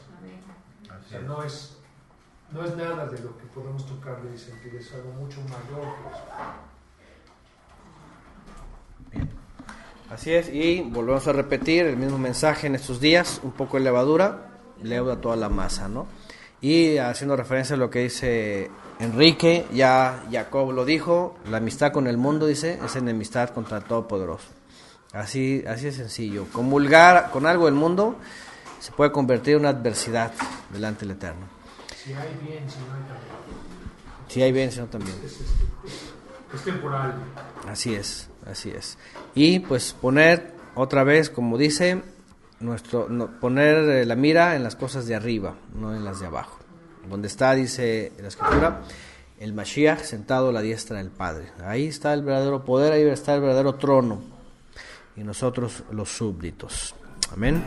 O sea, no es nada de lo que podemos tocarle y sentir, es algo mucho mayor que eso. Bien. Así es, y volvemos a repetir el mismo mensaje en estos días, un poco de levadura, leuda toda la masa, ¿no? Y haciendo referencia a lo que dice Enrique, ya Jacob lo dijo, la amistad con el mundo, dice, es enemistad contra el Todopoderoso. Así es sencillo. Comulgar con algo del mundo se puede convertir en una adversidad delante del Eterno. Si hay bien, si no hay también. Si hay bien, si no también. Es temporal. Así es. Y pues poner otra vez, como dice, poner la mira en las cosas de arriba, no en las de abajo. Donde está, dice la Escritura, el Mashiach sentado a la diestra del Padre. Ahí está el verdadero poder, ahí está el verdadero trono. Y nosotros los súbditos. Amén.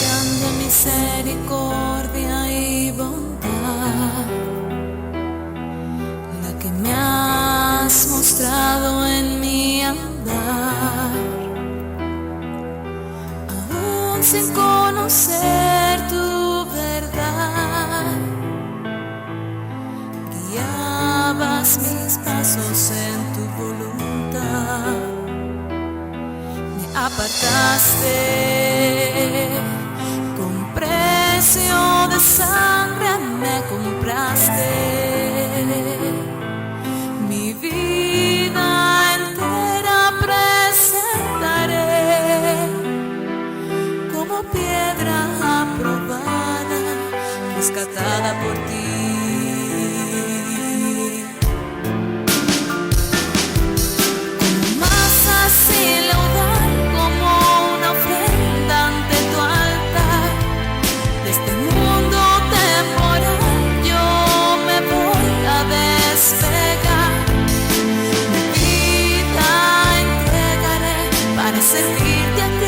Grande misericordia y bondad, la que me has mostrado en mi andar. Sin conocer tu verdad, guiabas mis pasos en tu voluntad. Me apartaste con precio de sangre, me compraste. Mi vida entera presentaré como piedra aprobada, rescatada por ti. Como masa sin laudar, como una ofrenda ante tu altar. De este mundo temporal yo me voy a despegar. Mi vida entregaré para servirte a ti.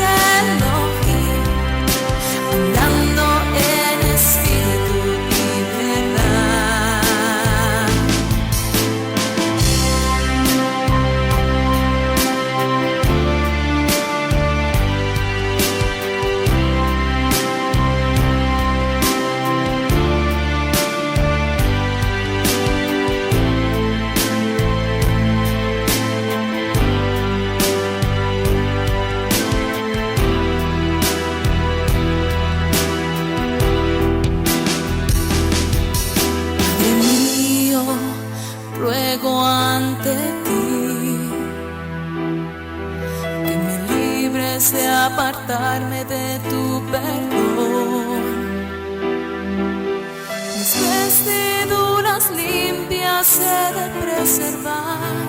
Andando en espíritu y verdad. Ruego ante ti que me libres de apartarme de tu perdón. Mis vestiduras limpias he de preservar,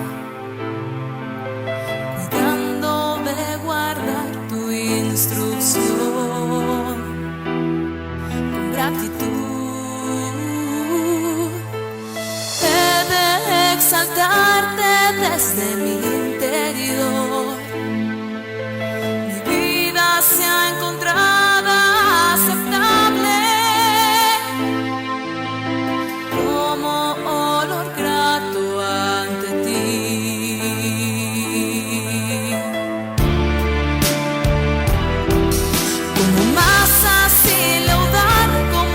cuidando de guardar tu instrucción con gratitud. Exaltarte desde mi interior. Mi vida se ha encontrado aceptable como olor grato ante ti. Como masa sin laudar, como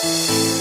Thank